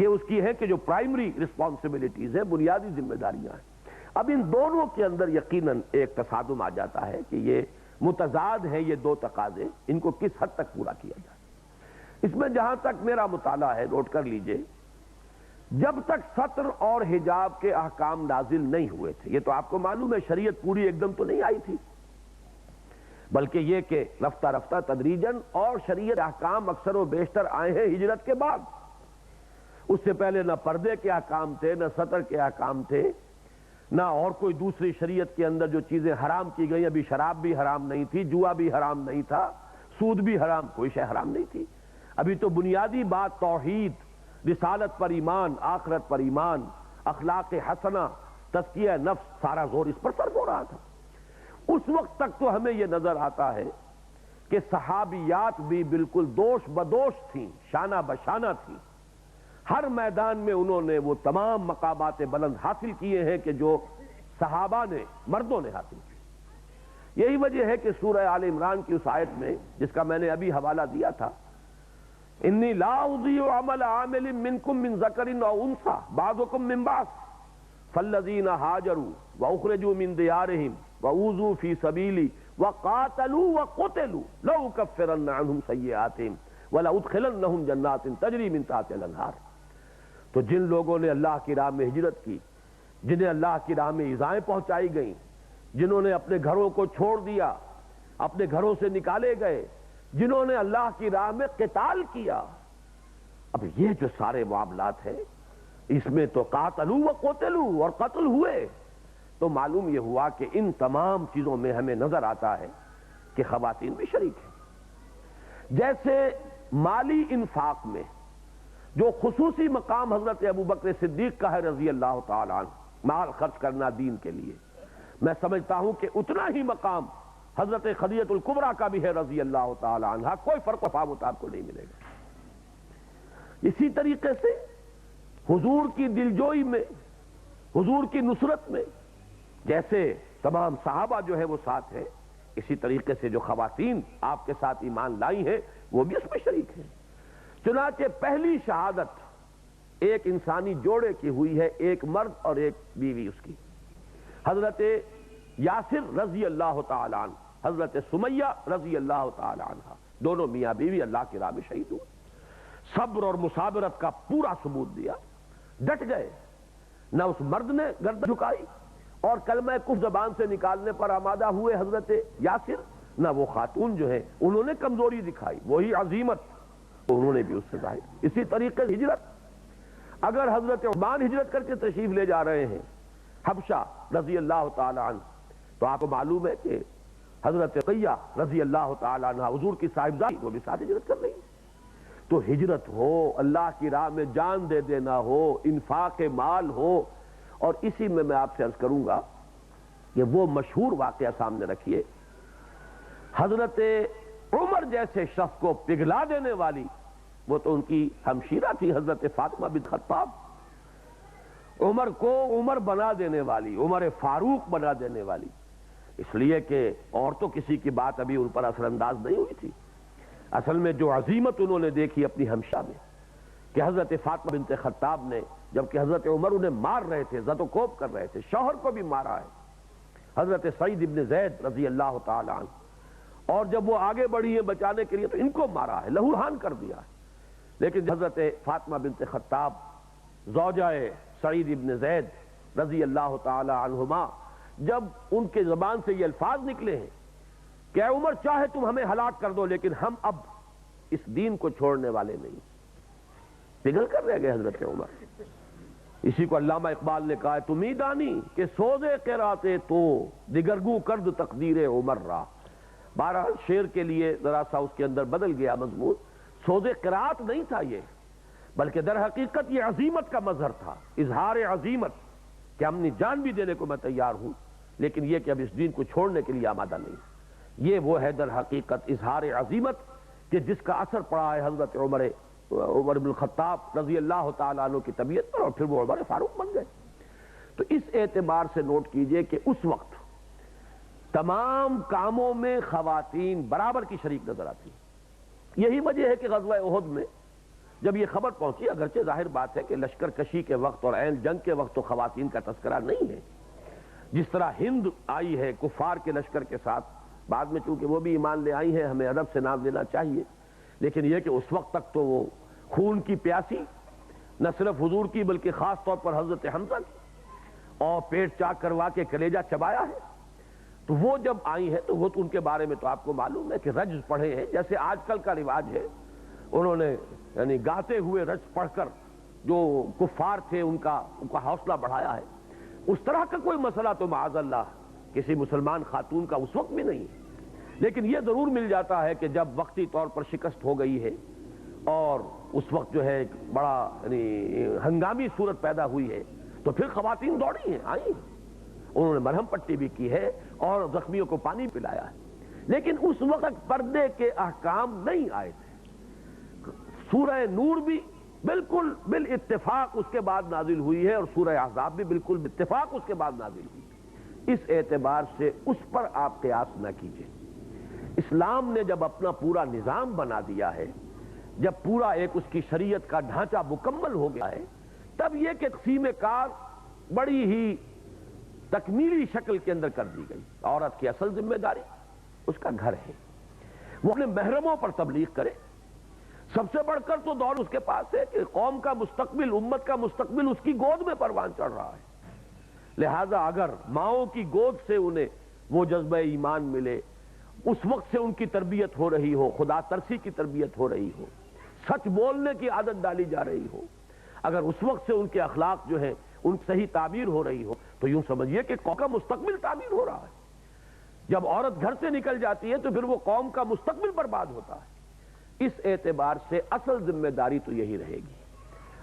یہ اس کی ہے کہ جو پرائمری رسپانسبلٹیز ہیں، بنیادی ذمہ داریاں ہیں۔ اب ان دونوں کے اندر یقیناً ایک تصادم آ جاتا ہے کہ یہ متضاد ہیں، یہ دو تقاضے، ان کو کس حد تک پورا کیا جائے۔ اس میں جہاں تک میرا مطالعہ ہے، نوٹ کر لیجئے، جب تک سطر اور حجاب کے احکام نازل نہیں ہوئے تھے، یہ تو آپ کو معلوم ہے شریعت پوری ایک دم تو نہیں آئی تھی، بلکہ یہ کہ رفتہ رفتہ تدریجاً، اور شریعت احکام اکثر و بیشتر آئے ہیں ہجرت کے بعد۔ اس سے پہلے نہ پردے کے احکام تھے، نہ سطر کے احکام تھے، نہ اور کوئی دوسری شریعت کے اندر جو چیزیں حرام کی گئیں، ابھی شراب بھی حرام نہیں تھی، جوا بھی حرام نہیں تھا، سود بھی حرام، کوئی شے حرام نہیں تھی۔ ابھی تو بنیادی بات توحید، رسالت پر ایمان، آخرت پر ایمان، اخلاق حسنہ، تزکیہ نفس سارا زور اس پر صرف ہو رہا تھا۔ اس وقت تک تو ہمیں یہ نظر آتا ہے کہ صحابیات بھی بالکل دوش بدوش تھیں، شانہ بشانہ تھیں، ہر میدان میں انہوں نے وہ تمام مقامات بلند حاصل کیے ہیں کہ جو صحابہ نے، مردوں نے حاصل کیے۔ یہی وجہ ہے کہ سورہ آل عمران کی اس آیت میں جس کا میں نے ابھی حوالہ دیا تھا، انی لا اضیع عمل عامل منکم من ذکر او انثی بعضکم من بعض فالذین ہاجروا واخرجوا من دیارہم وأوذوا فی سبیلی وقاتلوا وقتلوا لأکفرن عنہم سیئاتہم ولأدخلنہم جنات تجری من تحتہا الانہار۔ تو جن لوگوں نے اللہ کی راہ میں ہجرت کی، جنہیں اللہ کی راہ میں ایذائیں پہنچائی گئیں، جنہوں نے اپنے گھروں کو چھوڑ دیا، اپنے گھروں سے نکالے گئے، جنہوں نے اللہ کی راہ میں قتال کیا، اب یہ جو سارے معاملات ہیں اس میں تو قاتلوا وقتلوا اور قتل ہوئے، تو معلوم یہ ہوا کہ ان تمام چیزوں میں ہمیں نظر آتا ہے کہ خواتین بھی شریک ہیں۔ جیسے مالی انفاق میں جو خصوصی مقام حضرت ابوبکر صدیق کا ہے رضی اللہ تعالیٰ عنہ، مال خرچ کرنا دین کے لیے، میں سمجھتا ہوں کہ اتنا ہی مقام حضرت خدیجہ الکبریٰ کا بھی ہے رضی اللہ تعالیٰ عنہ، کوئی فرق و تفاوت آپ کو نہیں ملے گا۔ اسی طریقے سے حضور کی دلجوئی میں، حضور کی نصرت میں جیسے تمام صحابہ جو ہے وہ ساتھ ہیں، اسی طریقے سے جو خواتین آپ کے ساتھ ایمان لائی ہیں وہ بھی اس میں شریک ہیں۔ چنانچہ پہلی شہادت ایک انسانی جوڑے کی ہوئی ہے، ایک مرد اور ایک بیوی اس کی، حضرت یاسر رضی اللہ تعالیٰ عنہ، حضرت سمیہ رضی اللہ تعالیٰ عنہ، دونوں میاں بیوی اللہ کی راہ میں شہید ہوئے، صبر اور مثابرت کا پورا ثبوت دیا، ڈٹ گئے، نہ اس مرد نے گردن جھکائی اور کلمہ کفر زبان سے نکالنے پر آمادہ ہوئے حضرت یاسر، نہ وہ خاتون جو ہے انہوں نے کمزوری دکھائی، وہی عظیمت انہوں نے بھی اس سے ظاہر۔ اسی طریقے سے ہجرت، اگر حضرت عثمان ہجرت کر کے تشریف لے جا رہے ہیں حبشہ رضی اللہ تعالی عنہ، تو آپ کو معلوم ہے کہ حضرت رقیہ رضی اللہ تعالی عنہ حضور کی صاحبزادی وہ بھی ساتھ ہجرت کر رہی ہے۔ تو ہجرت ہو، اللہ کی راہ میں جان دے دینا ہو، انفاق مال ہو، اور اسی میں آپ سے عرض کروں گا کہ وہ مشہور واقعہ سامنے رکھیے، حضرت عمر جیسے شخص کو پگھلا دینے والی، وہ تو ان کی ہمشیرہ تھی حضرت فاطمہ بنت خطاب، عمر کو عمر بنا دینے والی، عمر فاروق بنا دینے والی، اس لیے کہ اور تو کسی کی بات ابھی ان پر اثر انداز نہیں ہوئی تھی۔ اصل میں جو عظیمت انہوں نے دیکھی اپنی ہمشہ میں کہ حضرت فاطمہ بنت خطاب نے، جبکہ حضرت عمر انہیں مار رہے تھے، زد و کوب کر رہے تھے، شوہر کو بھی مارا ہے، حضرت سعید ابن زید رضی اللہ تعالی عنہ، اور جب وہ آگے بڑھی ہیں بچانے کے لیے تو ان کو مارا ہے، لہوحان کر دیا ہے، لیکن حضرت فاطمہ بنت خطاب زوجہ سعید ابن زید رضی اللہ تعالی عنہما، جب ان کے زبان سے یہ الفاظ نکلے ہیں کہ اے عمر چاہے تم ہمیں ہلاک کر دو لیکن ہم اب اس دین کو چھوڑنے والے نہیں، پگھل کر رہ گئے حضرت عمر۔ اسی کو علامہ اقبال نے کہا ہے تمہیں دانی کہ سوزے قراتے تو دگرگو کرد تقدیر عمر را۔ بہرحال شعر کے لیے ذرا سا اس کے اندر بدل گیا مضمون، سوزے قرات نہیں تھا یہ، بلکہ در حقیقت یہ عظیمت کا مظہر تھا، اظہار عظیمت کہ اپنی جان بھی دینے کو میں تیار ہوں لیکن یہ کہ اب اس دین کو چھوڑنے کے لیے آمادہ نہیں۔ یہ وہ ہے در حقیقت اظہار عظیمت کہ جس کا اثر پڑا ہے حضرت عمر بن الخطاب رضی اللہ تعالیٰ عنہ کی طبیعت پر، اور پھر وہ عمر فاروق بن گئے۔ تو اس اعتبار سے نوٹ کیجئے کہ اس وقت تمام کاموں میں خواتین برابر کی شریک نظر آتی۔ یہی وجہ ہے کہ غزوہ احد میں جب یہ خبر پہنچی، اگرچہ ظاہر بات ہے کہ لشکر کشی کے وقت اور عین جنگ کے وقت تو خواتین کا تذکرہ نہیں ہے، جس طرح ہند آئی ہے کفار کے لشکر کے ساتھ، بعد میں چونکہ وہ بھی ایمان لے آئی ہیں، ہمیں ادب سے نام لینا چاہیے، لیکن یہ کہ اس وقت تک تو وہ خون کی پیاسی، نہ صرف حضور کی بلکہ خاص طور پر حضرت حمزہ کی، اور پیٹ چاک کروا کے کلیجہ چبایا ہے، تو وہ جب آئی ہیں تو وہ تو ان کے بارے میں تو آپ کو معلوم ہے کہ رجز پڑھے ہیں، جیسے آج کل کا رواج ہے، انہوں نے یعنی گاتے ہوئے رجز پڑھ کر جو کفار تھے ان کا حوصلہ بڑھایا ہے، اس طرح کا کوئی مسئلہ تو معاذ اللہ کسی مسلمان خاتون کا اس وقت بھی نہیں ہے، لیکن یہ ضرور مل جاتا ہے کہ جب وقتی طور پر شکست ہو گئی ہے اور اس وقت جو ہے ایک بڑا یعنی ہنگامی صورت پیدا ہوئی ہے، تو پھر خواتین دوڑی ہیں، آئی، انہوں نے مرہم پٹی بھی کی ہے اور زخمیوں کو پانی پلایا ہے، لیکن اس وقت پردے کے احکام نہیں آئے تھے۔ سورہ نور بھی بالکل بالاتفاق اس کے بعد نازل ہوئی ہے، اور سورہ احزاب بھی بالکل بالاتفاق اس کے بعد نازل ہوئی ہے۔ اس اعتبار سے اس پر آپ قیاس نہ کیجئے۔ اسلام نے جب اپنا پورا نظام بنا دیا ہے، جب پورا ایک اس کی شریعت کا ڈھانچہ مکمل ہو گیا ہے، تب یہ کہ تقسیم کار بڑی ہی تکمیلی شکل کے اندر کر دی گئی۔ عورت کی اصل ذمہ داری اس کا گھر ہے، وہ اپنے محرموں پر تبلیغ کرے۔ سب سے بڑھ کر تو دور اس کے پاس ہے کہ قوم کا مستقبل، امت کا مستقبل اس کی گود میں پروان چڑھ رہا ہے، لہذا اگر ماؤں کی گود سے انہیں وہ جذبہ ایمان ملے، اس وقت سے ان کی تربیت ہو رہی ہو، خدا ترسی کی تربیت ہو رہی ہو، سچ بولنے کی عادت ڈالی جا رہی ہو، اگر اس وقت سے ان کے اخلاق جو ہے ان صحیح تعبیر ہو رہی ہو، تو یوں سمجھیے کہ قوم کا مستقبل تعبیر ہو رہا ہے۔ جب عورت گھر سے نکل جاتی ہے تو پھر وہ قوم کا مستقبل برباد ہوتا ہے۔ اس اعتبار سے اصل ذمہ داری تو یہی رہے گی،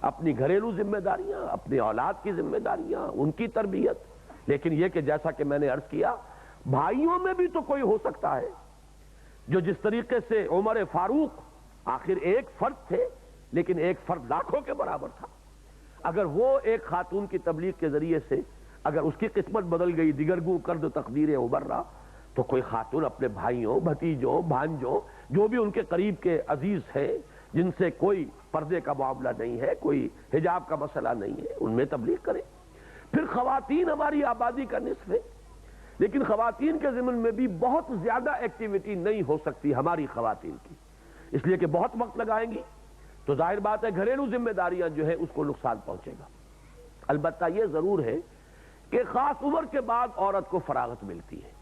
اپنی گھریلو ذمہ داریاں، اپنی اولاد کی ذمہ داریاں، ان کی تربیت۔ لیکن یہ کہ جیسا کہ میں نے عرض کیا، بھائیوں میں بھی تو کوئی ہو سکتا ہے جو جس طریقے سے عمر فاروق آخر ایک فرد تھے لیکن ایک فرد لاکھوں کے برابر تھا، اگر وہ ایک خاتون کی تبلیغ کے ذریعے سے اگر اس کی قسمت بدل گئی، دیگرگوں کرد تقدیر ابرا، تو کوئی خاتون اپنے بھائیوں، بھتیجوں، بھانجوں، جو بھی ان کے قریب کے عزیز ہیں، جن سے کوئی پردے کا معاملہ نہیں ہے، کوئی حجاب کا مسئلہ نہیں ہے، ان میں تبلیغ کرے۔ پھر خواتین ہماری آبادی کا نصف ہے، لیکن خواتین کے ضمن میں بھی بہت زیادہ ایکٹیویٹی نہیں ہو سکتی ہماری خواتین کی، اس لیے کہ بہت وقت لگائیں گی تو ظاہر بات ہے گھریلو ذمہ داریاں جو ہے اس کو نقصان پہنچے گا۔ البتہ یہ ضرور ہے کہ خاص عمر کے بعد عورت کو فراغت ملتی ہے،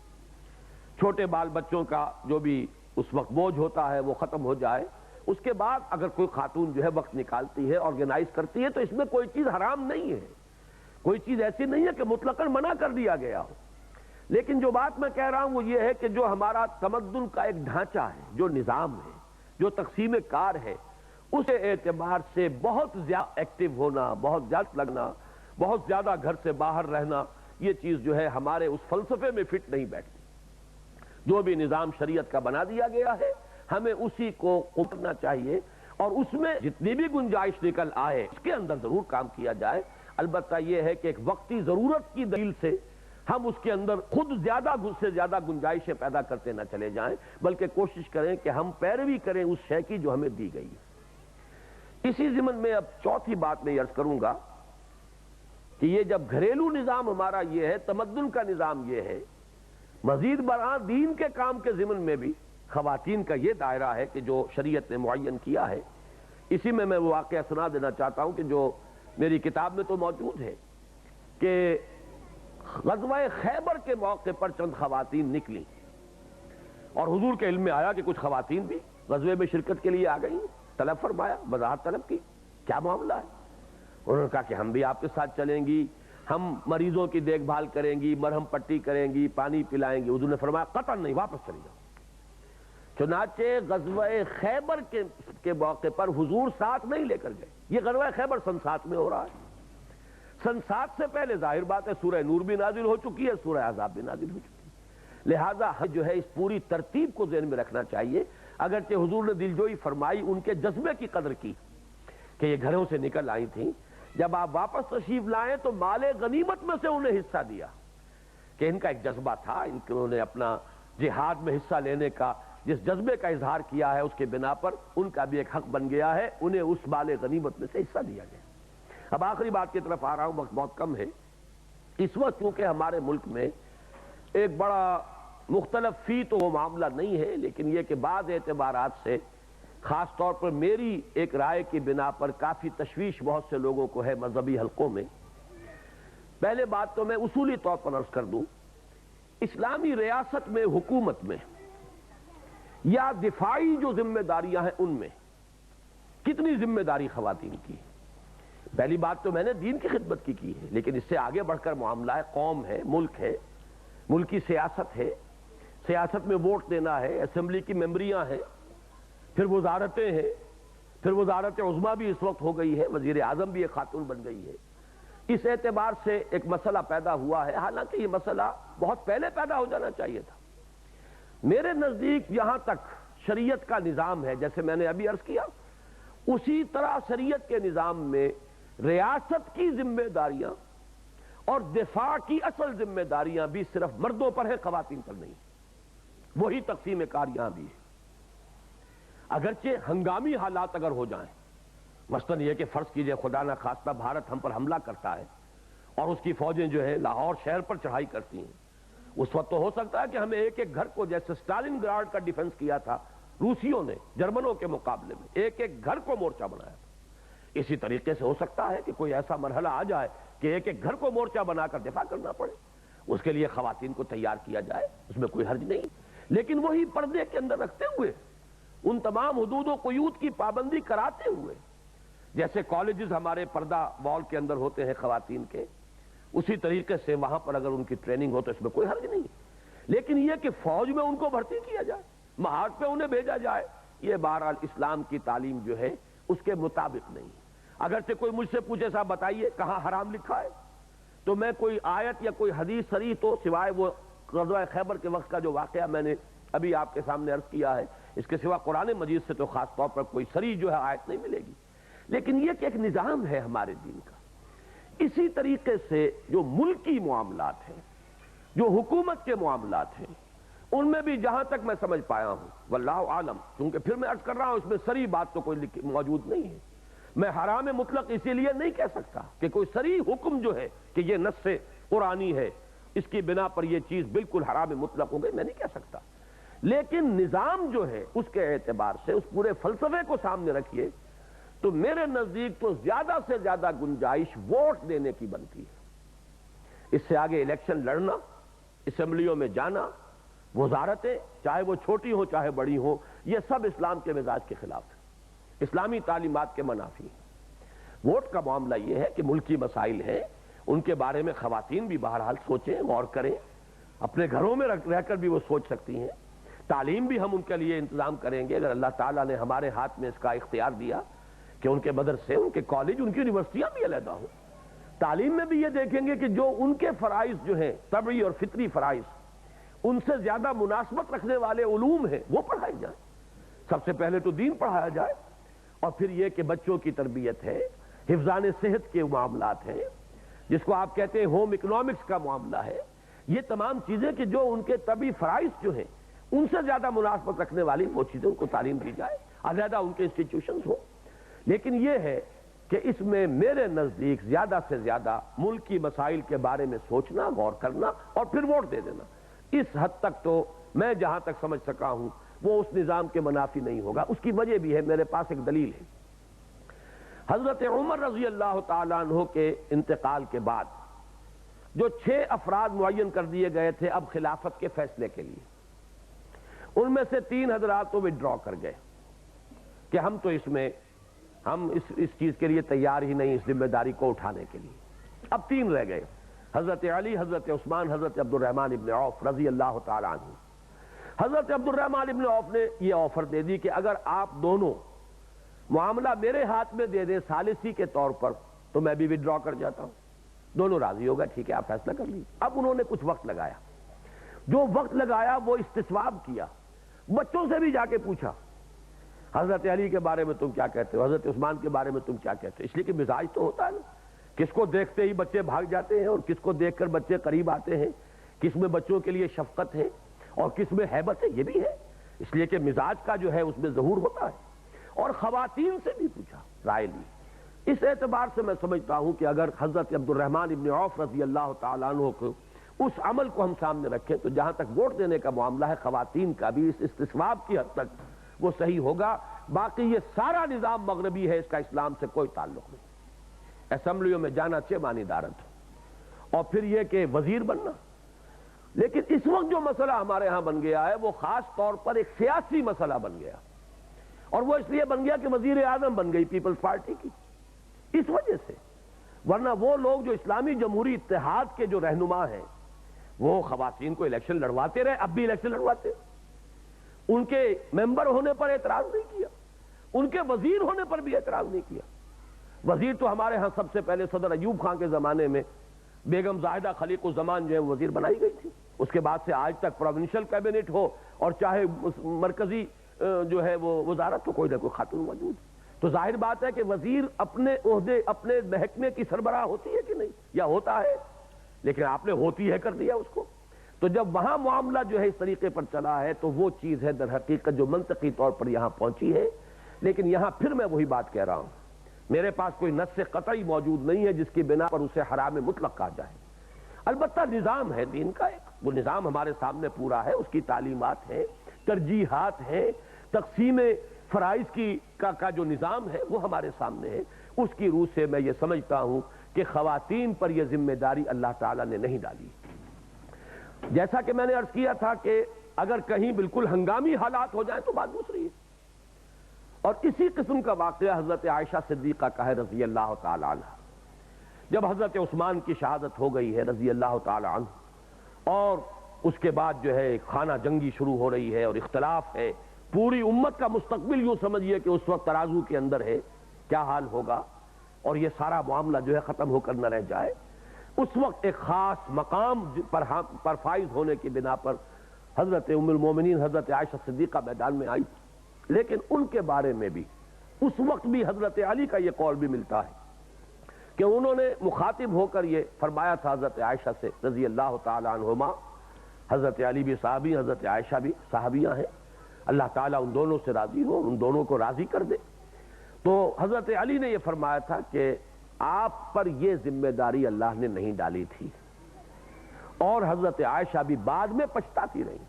چھوٹے بال بچوں کا جو بھی اس وقت بوجھ ہوتا ہے وہ ختم ہو جائے، اس کے بعد اگر کوئی خاتون جو ہے وقت نکالتی ہے، آرگنائز کرتی ہے، تو اس میں کوئی چیز حرام نہیں ہے، کوئی چیز ایسی نہیں ہے کہ مطلقاً منع کر دیا گیا ہو۔ لیکن جو بات میں کہہ رہا ہوں وہ یہ ہے کہ جو ہمارا تمدن کا ایک ڈھانچہ ہے، جو نظام ہے، جو تقسیم کار ہے، اس اعتبار سے بہت زیادہ ایکٹیو ہونا، بہت زیادہ لگنا، بہت زیادہ گھر سے باہر رہنا، یہ چیز جو ہے ہمارے اس فلسفے میں فٹ نہیں بیٹھتی۔ جو بھی نظام شریعت کا بنا دیا گیا ہے ہمیں اسی کو کرنا چاہیے، اور اس میں جتنی بھی گنجائش نکل آئے اس کے اندر ضرور کام کیا جائے۔ البتہ یہ ہے کہ ایک وقتی ضرورت کی دلیل سے ہم اس کے اندر خود زیادہ سے زیادہ گنجائشیں پیدا کرتے نہ چلے جائیں، بلکہ کوشش کریں کہ ہم پیروی کریں اس شے کی جو ہمیں دی گئی ہے۔ اسی ضمن میں اب چوتھی بات میں عرض کروں گا کہ یہ جب گھریلو نظام ہمارا یہ ہے، تمدن کا نظام یہ ہے، مزید برآں دین کے کام کے ضمن میں بھی خواتین کا یہ دائرہ ہے کہ جو شریعت نے معین کیا ہے۔ اسی میں وہ واقعہ سنا دینا چاہتا ہوں کہ جو میری کتاب میں تو موجود ہے کہ غزوہ خیبر کے موقع پر چند خواتین نکلی اور حضور کے علم میں آیا کہ کچھ خواتین بھی غزوے میں شرکت کے لیے آ گئی، طلب فرمایا، وضاحت طلب کی، کیا معاملہ ہے؟ انہوں نے کہا کہ ہم بھی آپ کے ساتھ چلیں گی، ہم مریضوں کی دیکھ بھال کریں گی، مرہم پٹی کریں گی، پانی پلائیں گی۔ حضور نے فرمایا قطعاً نہیں، واپس چلی جاؤ۔ چنانچہ غزوہ خیبر کے موقع پر حضور ساتھ نہیں لے کر گئے۔ یہ غزوہ خیبر سن 7 میں ہو رہا ہے۔ سن 7 سے پہلے ظاہر بات ہے سورہ نور بھی نازل ہو چکی ہے، سورہ احزاب بھی نازل ہو چکی ہے، لہذا جو ہے اس پوری ترتیب کو ذہن میں رکھنا چاہیے۔ اگرچہ حضور نے دلجوئی فرمائی، ان کے جذبے کی قدر کی کہ یہ گھروں سے نکل آئی تھیں، جب آپ واپس تشریف لائیں تو مال غنیمت میں سے انہیں حصہ دیا، کہ ان کا ایک جذبہ تھا، انہوں نے اپنا جہاد میں حصہ لینے کا جس جذبے کا اظہار کیا ہے اس کے بنا پر ان کا بھی ایک حق بن گیا ہے، انہیں اس مال غنیمت میں سے حصہ دیا گیا۔ اب آخری بات کی طرف آ رہا ہوں، وقت بہت کم ہے۔ اس وقت چونکہ ہمارے ملک میں ایک بڑا مختلف فی تو وہ معاملہ نہیں ہے، لیکن یہ کہ بعض اعتبارات سے خاص طور پر میری ایک رائے کی بنا پر کافی تشویش بہت سے لوگوں کو ہے مذہبی حلقوں میں۔ پہلے بات تو میں اصولی طور پر عرض کر دوں، اسلامی ریاست میں، حکومت میں یا دفاعی جو ذمہ داریاں ہیں ان میں کتنی ذمہ داری خواتین کی؟ پہلی بات تو میں نے دین کی خدمت کی ہے، لیکن اس سے آگے بڑھ کر معاملہ ہے، قوم ہے، ملکی سیاست ہے، سیاست میں ووٹ دینا ہے، اسمبلی کی ممبریاں ہیں، پھر وزارتیں ہیں، پھر وزارت عظمیٰ بھی اس وقت ہو گئی ہے، وزیر اعظم بھی ایک خاتون بن گئی ہے، اس اعتبار سے ایک مسئلہ پیدا ہوا ہے، حالانکہ یہ مسئلہ بہت پہلے پیدا ہو جانا چاہیے تھا۔ میرے نزدیک یہاں تک شریعت کا نظام ہے، جیسے میں نے ابھی عرض کیا، اسی طرح شریعت کے نظام میں ریاست کی ذمہ داریاں اور دفاع کی اصل ذمہ داریاں بھی صرف مردوں پر ہیں، خواتین پر نہیں۔ وہی تقسیم کار یہاں بھی ہے۔ اگرچہ ہنگامی حالات اگر ہو جائیں، مثلاً یہ کہ فرض کیجئے خدا نہ خواستہ بھارت ہم پر حملہ کرتا ہے اور اس کی فوجیں جو ہے لاہور شہر پر چڑھائی کرتی ہیں، اس وقت تو ہو سکتا ہے کہ ہمیں ایک ایک گھر کو، جیسے اسٹالن گراڈ کا ڈیفنس کیا تھا روسیوں نے جرمنوں کے مقابلے میں، ایک ایک گھر کو مورچہ بنایا تھا، اسی طریقے سے ہو سکتا ہے کہ کوئی ایسا مرحلہ آ جائے کہ ایک ایک گھر کو مورچہ بنا کر دفاع کرنا پڑے، اس کے لیے خواتین کو تیار کیا جائے، اس میں کوئی حرج نہیں، لیکن وہی پردے کے اندر رکھتے ہوئے، ان تمام حدود و قیود کی پابندی کراتے ہوئے، جیسے کالجز ہمارے پردہ وال کے اندر ہوتے ہیں خواتین کے، اسی طریقے سے وہاں پر اگر ان کی ٹریننگ ہو تو اس میں کوئی حرج نہیں، لیکن یہ کہ فوج میں ان کو بھرتی کیا جائے، محاذ پہ انہیں بھیجا جائے، یہ بہرحال اسلام کی تعلیم جو ہے اس کے مطابق نہیں۔ اگرچہ کوئی مجھ سے پوچھے صاحب بتائیے کہاں حرام لکھا ہے، تو میں کوئی آیت یا کوئی حدیث صریح تو سوائے وہ غزوہ خیبر کے وقت کا جو واقعہ میں نے ابھی آپ کے سامنے عرض کیا ہے، اس کے سوا قرآن مجید سے تو خاص طور پر کوئی صریح جو ہے آیت نہیں ملے گی، لیکن یہ کہ ایک نظام ہے ہمارے دین کا۔ اسی طریقے سے جو ملکی معاملات ہیں، جو حکومت کے معاملات ہیں، ان میں بھی جہاں تک میں سمجھ پایا ہوں، واللہ عالم، کیونکہ پھر میں عرض کر رہا ہوں اس میں صریح بات تو کوئی موجود نہیں ہے، میں حرام مطلق اسی لیے نہیں کہہ سکتا کہ کوئی صریح حکم جو ہے کہ یہ نص قرآنی ہے، اس کی بنا پر یہ چیز بالکل حرام مطلق ہو گئی، میں نہیں کہہ سکتا، لیکن نظام جو ہے اس کے اعتبار سے اس پورے فلسفے کو سامنے رکھیے تو میرے نزدیک تو زیادہ سے زیادہ گنجائش ووٹ دینے کی بنتی ہے۔ اس سے آگے الیکشن لڑنا، اسمبلیوں میں جانا، وزارتیں چاہے وہ چھوٹی ہوں چاہے بڑی ہوں، یہ سب اسلام کے مزاج کے خلاف ہے، اسلامی تعلیمات کے منافی ہے۔ ووٹ کا معاملہ یہ ہے کہ ملکی مسائل ہیں، ان کے بارے میں خواتین بھی بہرحال سوچیں، غور کریں، اپنے گھروں میں رہ کر بھی وہ سوچ سکتی ہیں، تعلیم بھی ہم ان کے لیے انتظام کریں گے اگر اللہ تعالیٰ نے ہمارے ہاتھ میں اس کا اختیار دیا کہ ان کے مدرسے، ان کے کالج، ان کی یونیورسٹیاں بھی علیحدہ ہوں۔ تعلیم میں بھی یہ دیکھیں گے کہ جو ان کے فرائض جو ہیں طبعی اور فطری فرائض، ان سے زیادہ مناسبت رکھنے والے علوم ہیں وہ پڑھائے جائیں، سب سے پہلے تو دین پڑھایا جائے، اور پھر یہ کہ بچوں کی تربیت ہے، حفظان صحت کے معاملات ہیں، جس کو آپ کہتے ہیں ہوم اکنامکس کا معاملہ ہے، یہ تمام چیزیں کہ جو ان کے طبعی فرائض جو ہیں ان سے زیادہ مناسبت رکھنے والی وہ چیزیں ان کو تعلیم دی جائے، علیحدہ ان کے انسٹیٹیوشنز ہو۔ لیکن یہ ہے کہ اس میں میرے نزدیک زیادہ سے زیادہ ملکی مسائل کے بارے میں سوچنا، غور کرنا اور پھر ووٹ دے دینا، اس حد تک تو میں جہاں تک سمجھ سکا ہوں وہ اس نظام کے منافی نہیں ہوگا۔ اس کی وجہ بھی ہے، میرے پاس ایک دلیل ہے۔ حضرت عمر رضی اللہ تعالیٰ عنہ کے انتقال کے بعد جو 6 افراد معین کر دیے گئے تھے اب خلافت کے فیصلے کے لیے، ان میں سے 3 حضرات تو وڈرا کر گئے کہ ہم تو ہم اس چیز کے لیے تیار ہی نہیں، اس ذمہ داری کو اٹھانے کے لیے۔ اب 3 رہ گئے، حضرت علی، حضرت عثمان، حضرت عبد الرحمن ابن عوف رضی اللہ تعالیٰ عنہ۔ حضرت عبد الرحمن ابن عوف نے یہ آفر دے دی کہ اگر آپ دونوں معاملہ میرے ہاتھ میں دے دیں ثالثی کے طور پر تو میں بھی وڈرا کر جاتا ہوں۔ دونوں راضی ہوگا، ٹھیک ہے آپ فیصلہ کر لیجیے۔ اب انہوں نے کچھ وقت لگایا، جو وقت لگایا وہ استصواب کیا، بچوں سے بھی جا کے پوچھا، حضرت علی کے بارے میں تم کیا کہتے ہو، حضرت عثمان کے بارے میں تم کیا کہتے ہو، اس لیے کہ مزاج تو ہوتا ہے نا، کس کو دیکھتے ہی بچے بھاگ جاتے ہیں اور کس کو دیکھ کر بچے قریب آتے ہیں، کس میں بچوں کے لیے شفقت ہے اور کس میں ہیبت ہے، یہ بھی ہے، اس لیے کہ مزاج کا جو ہے اس میں ظہور ہوتا ہے۔ اور خواتین سے بھی پوچھا، رائے لی۔ اس اعتبار سے میں سمجھتا ہوں کہ اگر حضرت عبد الرحمن ابن عوف رضی اللہ تعالیٰ عنہ کو اس عمل کو ہم سامنے رکھیں تو جہاں تک ووٹ دینے کا معاملہ ہے خواتین کا بھی اس استصواب کی حد تک وہ صحیح ہوگا۔ باقی یہ سارا نظام مغربی ہے، اس کا اسلام سے کوئی تعلق نہیں۔ اسمبلیوں میں جانا چمانی دارت اور پھر یہ کہ وزیر بننا، لیکن اس وقت جو مسئلہ ہمارے ہاں بن گیا ہے وہ خاص طور پر ایک سیاسی مسئلہ بن گیا، اور وہ اس لیے بن گیا کہ وزیر اعظم بن گئی پیپلز پارٹی کی، اس وجہ سے۔ ورنہ وہ لوگ جو اسلامی جمہوری اتحاد کے جو رہنما ہیں وہ خواتین کو الیکشن لڑواتے رہے، اب بھی الیکشن لڑواتے، ان کے ممبر ہونے پر اعتراض نہیں کیا، ان کے وزیر ہونے پر بھی اعتراض نہیں کیا۔ وزیر تو ہمارے ہاں سب سے پہلے صدر ایوب خان کے زمانے میں بیگم زاہدہ خلیق الزمان جو ہے وزیر بنائی گئی تھی. اس کے بعد سے آج تک پروونشل کیبنٹ ہو اور چاہے مرکزی جو ہے وہ وزارت تو کوئی نہ کوئی خاتون موجود. تو ظاہر بات ہے کہ وزیر اپنے عہدے اپنے محکمے کی سربراہ ہوتی ہے کہ نہیں, یا ہوتا ہے, لیکن آپ نے ہوتی ہے کر دیا اس کو. تو جب وہاں معاملہ جو ہے اس طریقے پر چلا ہے تو وہ چیز ہے در حقیقت جو منطقی طور پر یہاں پہنچی ہے. لیکن یہاں پھر میں وہی بات کہہ رہا ہوں, میرے پاس کوئی نص قطعی موجود نہیں ہے جس کی بنا پر اسے حرام مطلق کہا جائے. البتہ نظام ہے دین کا ایک, وہ نظام ہمارے سامنے پورا ہے, اس کی تعلیمات ہیں, ترجیحات ہیں, تقسیم فرائض کا جو نظام ہے وہ ہمارے سامنے ہے. اس کی روح سے میں یہ سمجھتا ہوں کہ خواتین پر یہ ذمہ داری اللہ تعالیٰ نے نہیں ڈالی. جیسا کہ میں نے عرض کیا تھا کہ اگر کہیں بالکل ہنگامی حالات ہو جائیں تو بات دوسری ہے. اور اسی قسم کا واقعہ حضرت عائشہ صدیقہ کا ہے رضی اللہ تعالی عنہ. جب حضرت عثمان کی شہادت ہو گئی ہے رضی اللہ تعالی عنہ, اور اس کے بعد جو ہے خانہ جنگی شروع ہو رہی ہے اور اختلاف ہے, پوری امت کا مستقبل یوں سمجھیے کہ اس وقت ترازو کے اندر ہے, کیا حال ہوگا اور یہ سارا معاملہ جو ہے ختم ہو کر نہ رہ جائے. اس وقت ایک خاص مقام پر فائز ہونے کی بنا پر حضرت ام المومنین حضرت عائشہ صدیقہ میدان میں آئی. لیکن ان کے بارے میں بھی اس وقت بھی حضرت علی کا یہ قول بھی ملتا ہے کہ انہوں نے مخاطب ہو کر یہ فرمایا تھا حضرت عائشہ سے رضی اللہ تعالی عنہما. حضرت علی بھی صحابی, حضرت عائشہ بھی صحابیہ ہیں, اللہ تعالیٰ ان دونوں سے راضی ہو, ان دونوں کو راضی کر دے. تو حضرت علی نے یہ فرمایا تھا کہ آپ پر یہ ذمہ داری اللہ نے نہیں ڈالی تھی, اور حضرت عائشہ بھی بعد میں پچھتاتی رہی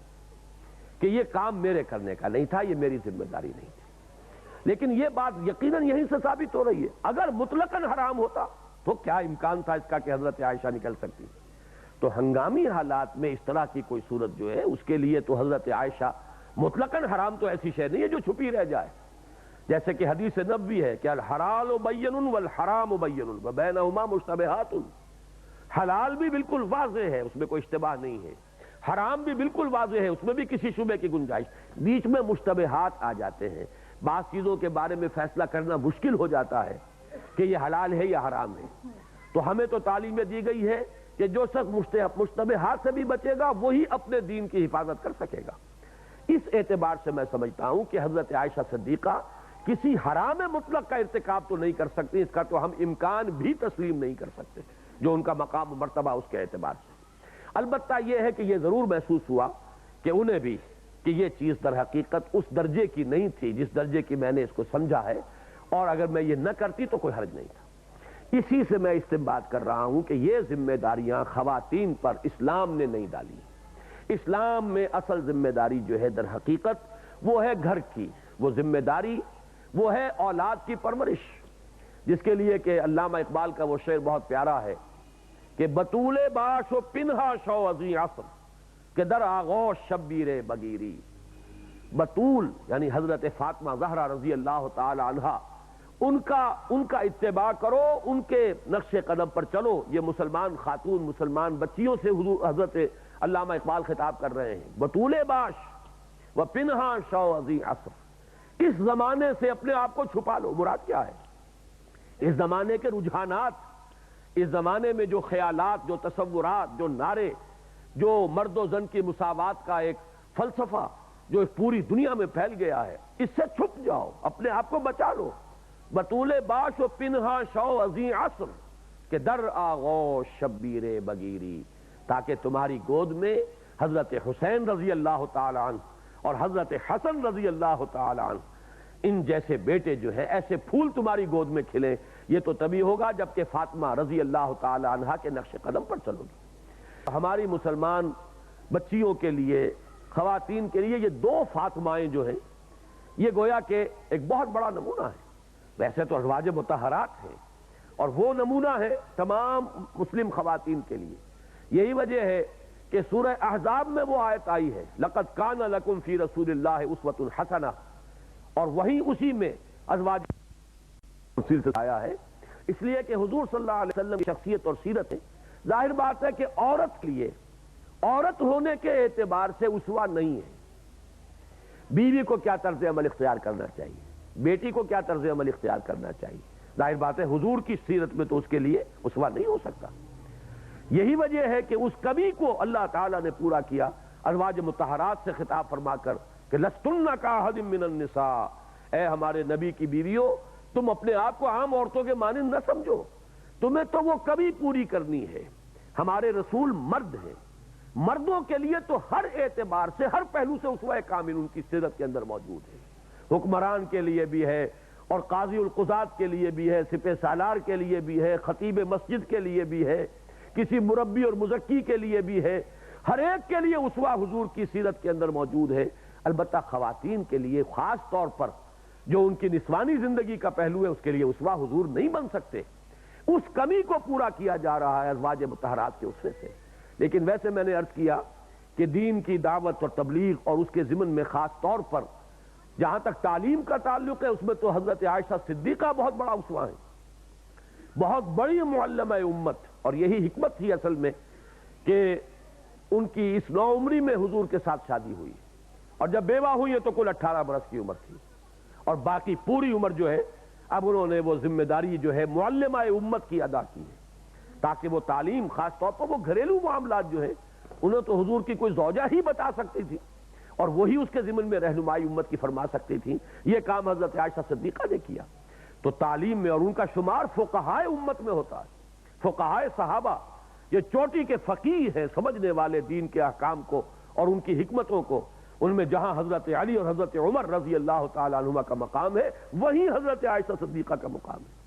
کہ یہ کام میرے کرنے کا نہیں تھا, یہ میری ذمہ داری نہیں تھی. لیکن یہ بات یقیناً یہیں سے ثابت ہو رہی ہے, اگر مطلقاً حرام ہوتا تو کیا امکان تھا اس کا کہ حضرت عائشہ نکل سکتی. تو ہنگامی حالات میں اس طرح کی کوئی صورت جو ہے اس کے لیے تو حضرت عائشہ مطلقاً حرام تو ایسی شے نہیں ہے جو چھپی رہ جائے. جیسے کہ حدیث نبوی ہے کہ الحلال بین والحرام بین وبینہما مشتبہات. حلال بھی بالکل واضح ہے, اس میں کوئی اشتباہ نہیں ہے, حرام بھی بالکل واضح ہے, اس میں بھی کسی شبے کی گنجائش, بیچ میں مشتبہات آ جاتے ہیں. بعض چیزوں کے بارے میں فیصلہ کرنا مشکل ہو جاتا ہے کہ یہ حلال ہے یا حرام ہے. تو ہمیں تو تعلیم دی گئی ہے کہ جو شخص مشتبہات سے بھی بچے گا وہی اپنے دین کی حفاظت کر سکے گا. اس اعتبار سے میں سمجھتا ہوں کہ حضرت عائشہ صدیقہ کسی حرام مطلق کا ارتکاب تو نہیں کر سکتی, اس کا تو ہم امکان بھی تسلیم نہیں کر سکتے جو ان کا مقام و مرتبہ اس کے اعتبار سے. البتہ یہ ہے کہ یہ ضرور محسوس ہوا کہ انہیں بھی کہ یہ چیز در حقیقت اس درجے کی نہیں تھی جس درجے کی میں نے اس کو سمجھا ہے, اور اگر میں یہ نہ کرتی تو کوئی حرج نہیں تھا. اسی سے میں استنباط کر رہا ہوں کہ یہ ذمہ داریاں خواتین پر اسلام نے نہیں ڈالی. اسلام میں اصل ذمہ داری جو ہے در حقیقت وہ ہے گھر کی, وہ ذمہ داری وہ ہے اولاد کی پرورش, جس کے لیے کہ علامہ اقبال کا وہ شعر بہت پیارا ہے کہ بطول باش و پنہا شو ازیں عصر کہ در آغوش شبیر بگیری. بطول یعنی حضرت فاطمہ زہرا رضی اللہ تعالی عنہا, ان کا اتباع کرو, ان کے نقش قدم پر چلو. یہ مسلمان خاتون مسلمان بچیوں سے حضرت علامہ اقبال خطاب کر رہے ہیں. بطول باش و پنہا شو ازیں عصر, اس زمانے سے اپنے آپ کو چھپا لو. مراد کیا ہے؟ اس زمانے کے رجحانات, اس زمانے میں جو خیالات, جو تصورات, جو نعرے, جو مرد و زن کی مساوات کا ایک فلسفہ جو پوری دنیا میں پھیل گیا ہے, اس سے چھپ جاؤ, اپنے آپ کو بچا لو. بطول باش و پنہا شو ازیں عصر کہ در آغوش شبیر بگیری, تاکہ تمہاری گود میں حضرت حسین رضی اللہ تعالی عنہ اور حضرت حسن رضی اللہ تعالی عنہ ان جیسے بیٹے جو ہیں ایسے پھول تمہاری گود میں کھلیں. یہ تو تبھی ہوگا جبکہ فاطمہ رضی اللہ تعالی عنہا کے نقش قدم پر چلو گی. ہماری مسلمان بچیوں کے لیے, خواتین کے لیے یہ دو فاطمائیں جو ہیں یہ گویا کہ ایک بہت بڑا نمونہ ہے. ویسے تو ازواج مطہرات ہیں اور وہ نمونہ ہے تمام مسلم خواتین کے لیے. یہی وجہ ہے کہ سورہ احزاب میں وہ آیت آئی ہے لقد کان لکم فی رسول اللہ اسوۃ حسنہ, اور وہی اسی میں ازواج سے آیا ہے. اس لیے کہ حضور صلی اللہ علیہ وسلم کی شخصیت اور سیرت ہے. ظاہر بات ہے کہ عورت کے لیے عورت ہونے کے اعتبار سے اسوہ نہیں ہے. بیوی کو کیا طرز عمل اختیار کرنا چاہیے, بیٹی کو کیا طرز عمل اختیار کرنا چاہیے, ظاہر بات ہے حضور کی سیرت میں تو اس کے لیے اسوہ نہیں ہو سکتا. یہی وجہ ہے کہ اس کمی کو اللہ تعالیٰ نے پورا کیا ازواج مطہرات سے خطاب فرما کر کہ لستن کاحد من النساء، اے ہمارے نبی کی بیویوں تم اپنے آپ کو عام عورتوں کے مانند نہ سمجھو، تمہیں تو وہ کمی پوری کرنی ہے. ہمارے رسول مرد ہیں، مردوں کے لیے تو ہر اعتبار سے ہر پہلو سے اسوہ کامل ان کی سیرت کے اندر موجود ہے. حکمران کے لیے بھی ہے اور قاضی القضات کے لیے بھی ہے، سپہ سالار کے لیے بھی ہے، خطیب مسجد کے لیے بھی ہے، کسی مربی اور مزکی کے لیے بھی ہے. ہر ایک کے لیے اسوہ حضور کی سیرت کے اندر موجود ہے. البتہ خواتین کے لیے خاص طور پر جو ان کی نسوانی زندگی کا پہلو ہے اس کے لیے اسوہ حضور نہیں بن سکتے. اس کمی کو پورا کیا جا رہا ہے ازواج مطہرات کے اسوے سے. لیکن ویسے میں نے عرض کیا کہ دین کی دعوت اور تبلیغ اور اس کے ضمن میں خاص طور پر جہاں تک تعلیم کا تعلق ہے اس میں تو حضرت عائشہ صدیقہ بہت بڑا اسوہ ہے، بہت بڑی معلمہ امت. اور یہی حکمت تھی اصل میں کہ ان کی اس نوعمری میں حضور کے ساتھ شادی ہوئی، اور جب بیوہ ہوئی ہے تو کل 18 برس کی عمر تھی، اور باقی پوری عمر جو ہے اب انہوں نے وہ ذمہ داری جو ہے معلمہ امت کی ادا کی ہے، تاکہ وہ تعلیم خاص طور پر وہ گھریلو معاملات جو ہے انہیں تو حضور کی کوئی زوجہ ہی بتا سکتی تھی اور وہی اس کے ضمن میں رہنمائی امت کی فرما سکتی تھی. یہ کام حضرت عائشہ صدیقہ نے کیا. تو تعلیم میں اور ان کا شمار فقہائے امت میں ہوتا ہے. فقہائے صحابہ یہ چوٹی کے فقیہ ہیں، سمجھنے والے دین کے احکام کو اور ان کی حکمتوں کو. ان میں جہاں حضرت علی اور حضرت عمر رضی اللہ تعالیٰ عنہما کا مقام ہے وہیں حضرت عائشہ صدیقہ کا مقام ہے.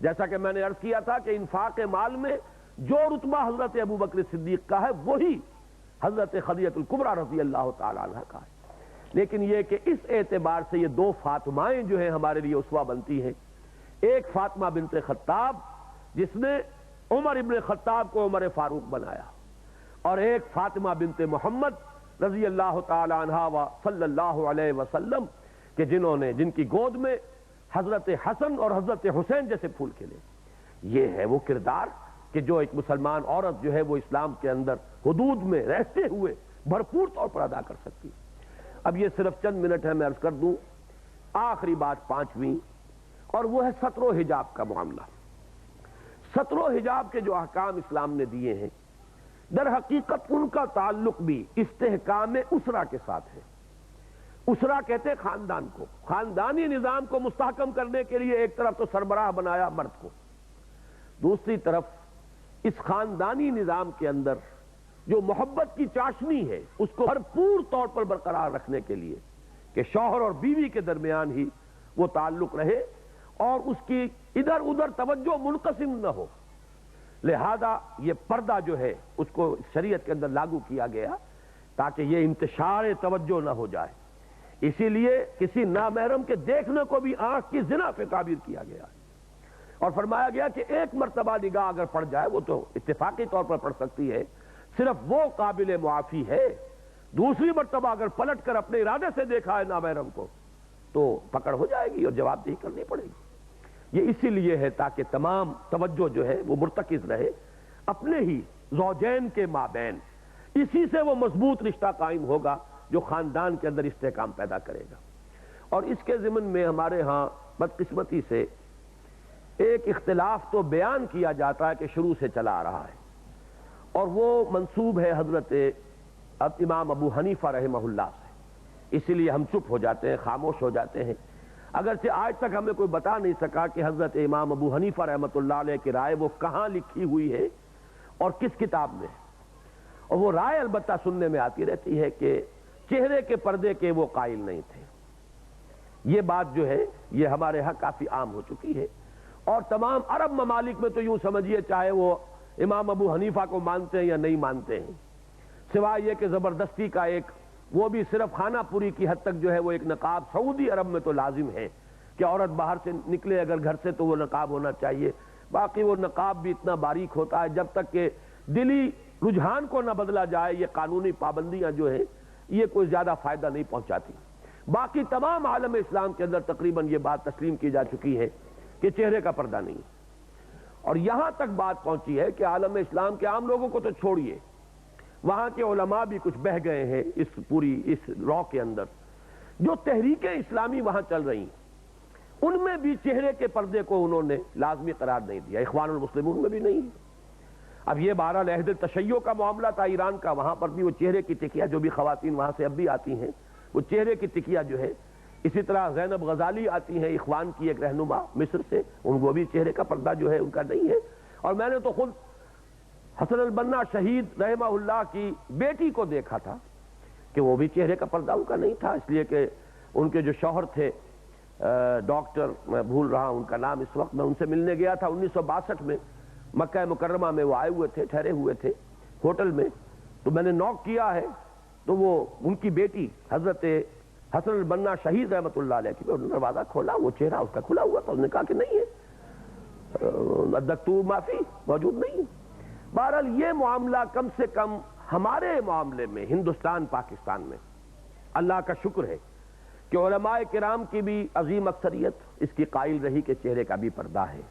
جیسا کہ میں نے عرض کیا تھا کہ انفاق مال میں جو رتبہ حضرت ابو بکر صدیق کا ہے وہی حضرت خدیجہ الکبریٰ رضی اللہ تعالیٰ عنہ کا ہے. لیکن یہ کہ اس اعتبار سے یہ دو فاطمائیں جو ہیں ہمارے لیے اسوہ بنتی ہیں. ایک فاطمہ بنت خطاب جس نے عمر ابن خطاب کو عمر فاروق بنایا، اور ایک فاطمہ بنت محمد رضی اللہ تعالی عنہا و صلی اللہ علیہ وسلم کہ جن کی گود میں حضرت حسن اور حضرت حسین جیسے پھول کھلے. یہ ہے وہ کردار کہ جو ایک مسلمان عورت جو ہے وہ اسلام کے اندر حدود میں رہتے ہوئے بھرپور طور پر ادا کر سکتی. اب یہ صرف چند منٹ ہے، میں عرض کر دوں آخری بات پانچویں، اور وہ ہے ستر و حجاب کا معاملہ. ستر و حجاب کے جو احکام اسلام نے دیے ہیں در حقیقت ان کا تعلق بھی استحکام اسرہ کے ساتھ ہے. اسرہ کہتے خاندان کو، خاندانی نظام کو مستحکم کرنے کے لیے ایک طرف تو سربراہ بنایا مرد کو، دوسری طرف اس خاندانی نظام کے اندر جو محبت کی چاشنی ہے اس کو بھرپور طور پر برقرار رکھنے کے لیے کہ شوہر اور بیوی کے درمیان ہی وہ تعلق رہے اور اس کی ادھر ادھر توجہ منقسم نہ ہو. لہذا یہ پردہ جو ہے اس کو شریعت کے اندر لاگو کیا گیا تاکہ یہ انتشار توجہ نہ ہو جائے. اسی لیے کسی نامحرم کے دیکھنے کو بھی آنکھ کی زنا پہ تعبیر کیا گیا اور فرمایا گیا کہ ایک مرتبہ نگاہ اگر پڑ جائے وہ تو اتفاقی طور پر پڑ سکتی ہے، صرف وہ قابل معافی ہے. دوسری مرتبہ اگر پلٹ کر اپنے ارادے سے دیکھا ہے نامحرم کو تو پکڑ ہو جائے گی اور جواب دہی کرنی پڑے گی. یہ اسی لیے ہے تاکہ تمام توجہ جو ہے وہ مرتکز رہے اپنے ہی زوجین کے مابین. اسی سے وہ مضبوط رشتہ قائم ہوگا جو خاندان کے اندر استحکام پیدا کرے گا. اور اس کے ضمن میں ہمارے ہاں بدقسمتی سے ایک اختلاف تو بیان کیا جاتا ہے کہ شروع سے چلا آ رہا ہے، اور وہ منسوب ہے حضرت امام ابو حنیفہ رحمہ اللہ سے. اسی لیے ہم چپ ہو جاتے ہیں، خاموش ہو جاتے ہیں، اگرچہ آج تک ہمیں کوئی بتا نہیں سکا کہ حضرت امام ابو حنیفہ رحمۃ اللہ علیہ کی رائے وہ کہاں لکھی ہوئی ہے اور کس کتاب میں. اور وہ رائے البتہ سننے میں آتی رہتی ہے کہ چہرے کے پردے کے وہ قائل نہیں تھے. یہ بات جو ہے یہ ہمارے ہاں کافی عام ہو چکی ہے، اور تمام عرب ممالک میں تو یوں سمجھیے چاہے وہ امام ابو حنیفہ کو مانتے ہیں یا نہیں مانتے ہیں، سوائے یہ کہ زبردستی کا ایک وہ بھی صرف خانہ پوری کی حد تک جو ہے وہ ایک نقاب سعودی عرب میں تو لازم ہے کہ عورت باہر سے نکلے اگر گھر سے تو وہ نقاب ہونا چاہیے. باقی وہ نقاب بھی اتنا باریک ہوتا ہے جب تک کہ دلی رجحان کو نہ بدلا جائے یہ قانونی پابندیاں جو ہیں یہ کوئی زیادہ فائدہ نہیں پہنچاتی. باقی تمام عالم اسلام کے اندر تقریباً یہ بات تسلیم کی جا چکی ہے کہ چہرے کا پردہ نہیں. اور یہاں تک بات پہنچی ہے کہ عالم اسلام کے عام لوگوں کو تو چھوڑیے، وہاں کے علماء بھی کچھ بہہ گئے ہیں اس رو کے اندر. جو تحریکیں اسلامی وہاں چل رہی ہیں ان میں بھی چہرے کے پردے کو انہوں نے لازمی قرار نہیں دیا، اخوان المسلمون میں بھی نہیں ہے۔ اب یہ بہرحال عہد تشیع کا معاملہ تھا ایران کا، وہاں پر بھی وہ چہرے کی ٹکیا، جو بھی خواتین وہاں سے اب بھی آتی ہیں وہ چہرے کی ٹکیا جو ہے، اسی طرح زینب غزالی آتی ہیں اخوان کی ایک رہنما مصر سے، ان کو بھی چہرے کا پردہ جو ہے ان کا نہیں ہے۔ اور میں نے تو خود حسن البنا شہید رحمہ اللہ کی بیٹی کو دیکھا تھا کہ وہ بھی چہرے کا پردہ ان کا نہیں تھا، اس لیے کہ ان کے جو شوہر تھے ڈاکٹر، میں بھول رہا ہوں ان کا نام اس وقت، میں ان سے ملنے گیا تھا 1962 میں، مکہ مکرمہ میں وہ آئے ہوئے تھے، ٹھہرے ہوئے تھے ہوٹل میں، تو میں نے نوک کیا ہے تو وہ ان کی بیٹی حضرت حسن البنا شہید رحمۃ اللہ علیہ کی، انہوں نے دروازہ کھولا، وہ چہرہ اس کا کھلا ہوا تھا، انہوں نے کہا کہ نہیں ہے، دکتور معافی موجود نہیں ہے۔ بہرحال یہ معاملہ کم سے کم ہمارے معاملے میں ہندوستان پاکستان میں اللہ کا شکر ہے کہ علماء کرام کی بھی عظیم اکثریت اس کی قائل رہی کہ چہرے کا بھی پردہ ہے،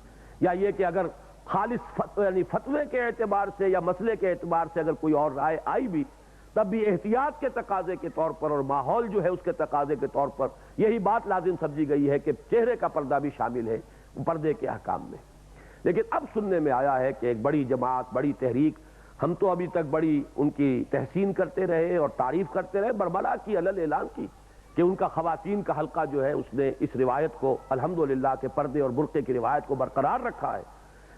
یا یہ کہ اگر خالص یعنی فتوے کے اعتبار سے یا مسئلے کے اعتبار سے اگر کوئی اور رائے آئی بھی، تب بھی احتیاط کے تقاضے کے طور پر اور ماحول جو ہے اس کے تقاضے کے طور پر یہی بات لازم سمجھی گئی ہے کہ چہرے کا پردہ بھی شامل ہے پردے کے احکام میں۔ لیکن اب سننے میں آیا ہے کہ ایک بڑی جماعت، بڑی تحریک، ہم تو ابھی تک بڑی ان کی تحسین کرتے رہے اور تعریف کرتے رہے، بربلا کی علل اعلان کی کہ ان کا خواتین کا حلقہ جو ہے اس نے اس روایت کو الحمدللہ کے پردے اور برقعے کی روایت کو برقرار رکھا ہے،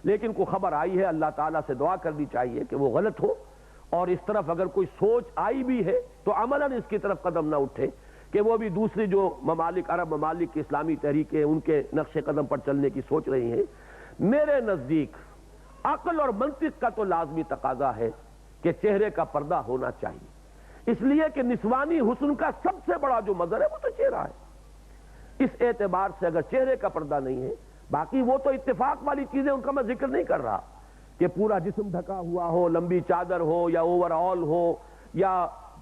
لیکن کوئی خبر آئی ہے، اللہ تعالیٰ سے دعا کرنی چاہیے کہ وہ غلط ہو، اور اس طرف اگر کوئی سوچ آئی بھی ہے تو عملاً اس کی طرف قدم نہ اٹھے کہ وہ بھی دوسری جو ممالک، عرب ممالک کی اسلامی تحریکیں ان کے نقش قدم پر چلنے کی سوچ رہی ہیں۔ میرے نزدیک عقل اور منطق کا تو لازمی تقاضا ہے کہ چہرے کا پردہ ہونا چاہیے، اس لیے کہ نسوانی حسن کا سب سے بڑا جو مظہر ہے وہ تو چہرہ ہے۔ اس اعتبار سے اگر چہرے کا پردہ نہیں ہے، باقی وہ تو اتفاق والی چیزیں، ان کا میں ذکر نہیں کر رہا کہ پورا جسم ڈھکا ہوا ہو، لمبی چادر ہو یا اوور آل ہو، یا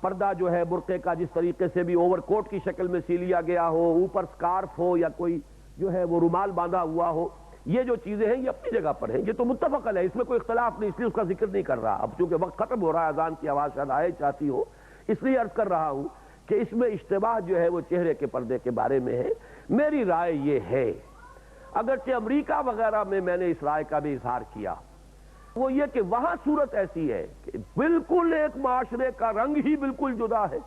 پردہ جو ہے برقعے کا جس طریقے سے بھی اوور کوٹ کی شکل میں سی لیا گیا ہو، اوپر سکارف ہو یا کوئی جو ہے وہ رومال باندھا ہوا ہو، یہ جو چیزیں ہیں یہ اپنی جگہ پر ہیں، یہ تو متفق ہے، اس میں کوئی اختلاف نہیں، اس لیے اس کا ذکر نہیں کر رہا۔ اب چونکہ وقت ختم ہو رہا ہے، اذان کی آواز شاید آئے چاہتی ہو، اس لیے عرض کر رہا ہوں کہ اس میں اشتباہ جو ہے وہ چہرے کے پردے کے بارے میں ہے۔ میری رائے یہ ہے، اگرچہ امریکہ وغیرہ میں نے اس رائے کا بھی اظہار کیا، وہ یہ کہ وہاں صورت ایسی ہے کہ بالکل ایک معاشرے کا رنگ ہی بالکل جدا ہے،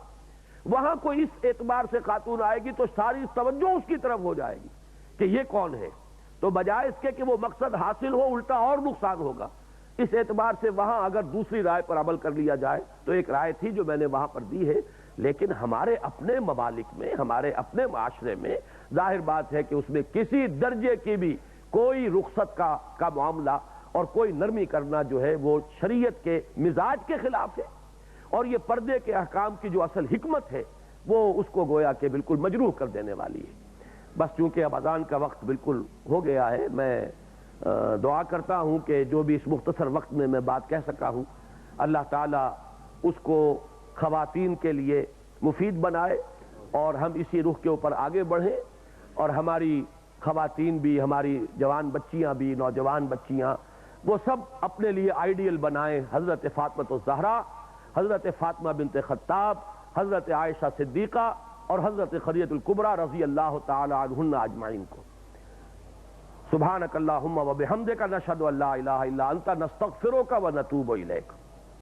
وہاں کوئی اس اعتبار سے خاتون آئے گی تو ساری توجہ اس کی طرف ہو جائے گی کہ یہ کون ہے، تو بجائے اس کے کہ وہ مقصد حاصل ہو، الٹا اور نقصان ہوگا۔ اس اعتبار سے وہاں اگر دوسری رائے پر عمل کر لیا جائے تو ایک رائے تھی جو میں نے وہاں پر دی ہے، لیکن ہمارے اپنے ممالک میں، ہمارے اپنے معاشرے میں ظاہر بات ہے کہ اس میں کسی درجے کی بھی کوئی رخصت کا معاملہ اور کوئی نرمی کرنا جو ہے وہ شریعت کے مزاج کے خلاف ہے، اور یہ پردے کے احکام کی جو اصل حکمت ہے وہ اس کو گویا کہ بالکل مجروح کر دینے والی ہے۔ بس چونکہ اب اذان کا وقت بالکل ہو گیا ہے، میں دعا کرتا ہوں کہ جو بھی اس مختصر وقت میں بات کہہ سکا ہوں، اللہ تعالیٰ اس کو خواتین کے لیے مفید بنائے، اور ہم اسی رخ کے اوپر آگے بڑھیں، اور ہماری خواتین بھی، ہماری جوان بچیاں بھی، نوجوان بچیاں، وہ سب اپنے لیے آئیڈیل بنائیں حضرت فاطمہ الزہرا، حضرت فاطمہ بنت خطاب، حضرت عائشہ صدیقہ اور حضرت خدیجہ الکبریٰ رضی اللہ تعالی عنہن اجمعین کو۔ سبحانک اللہم و بحمدک، نشہد ان لا الہ الا انت، نستغفرک و نتوب الیک۔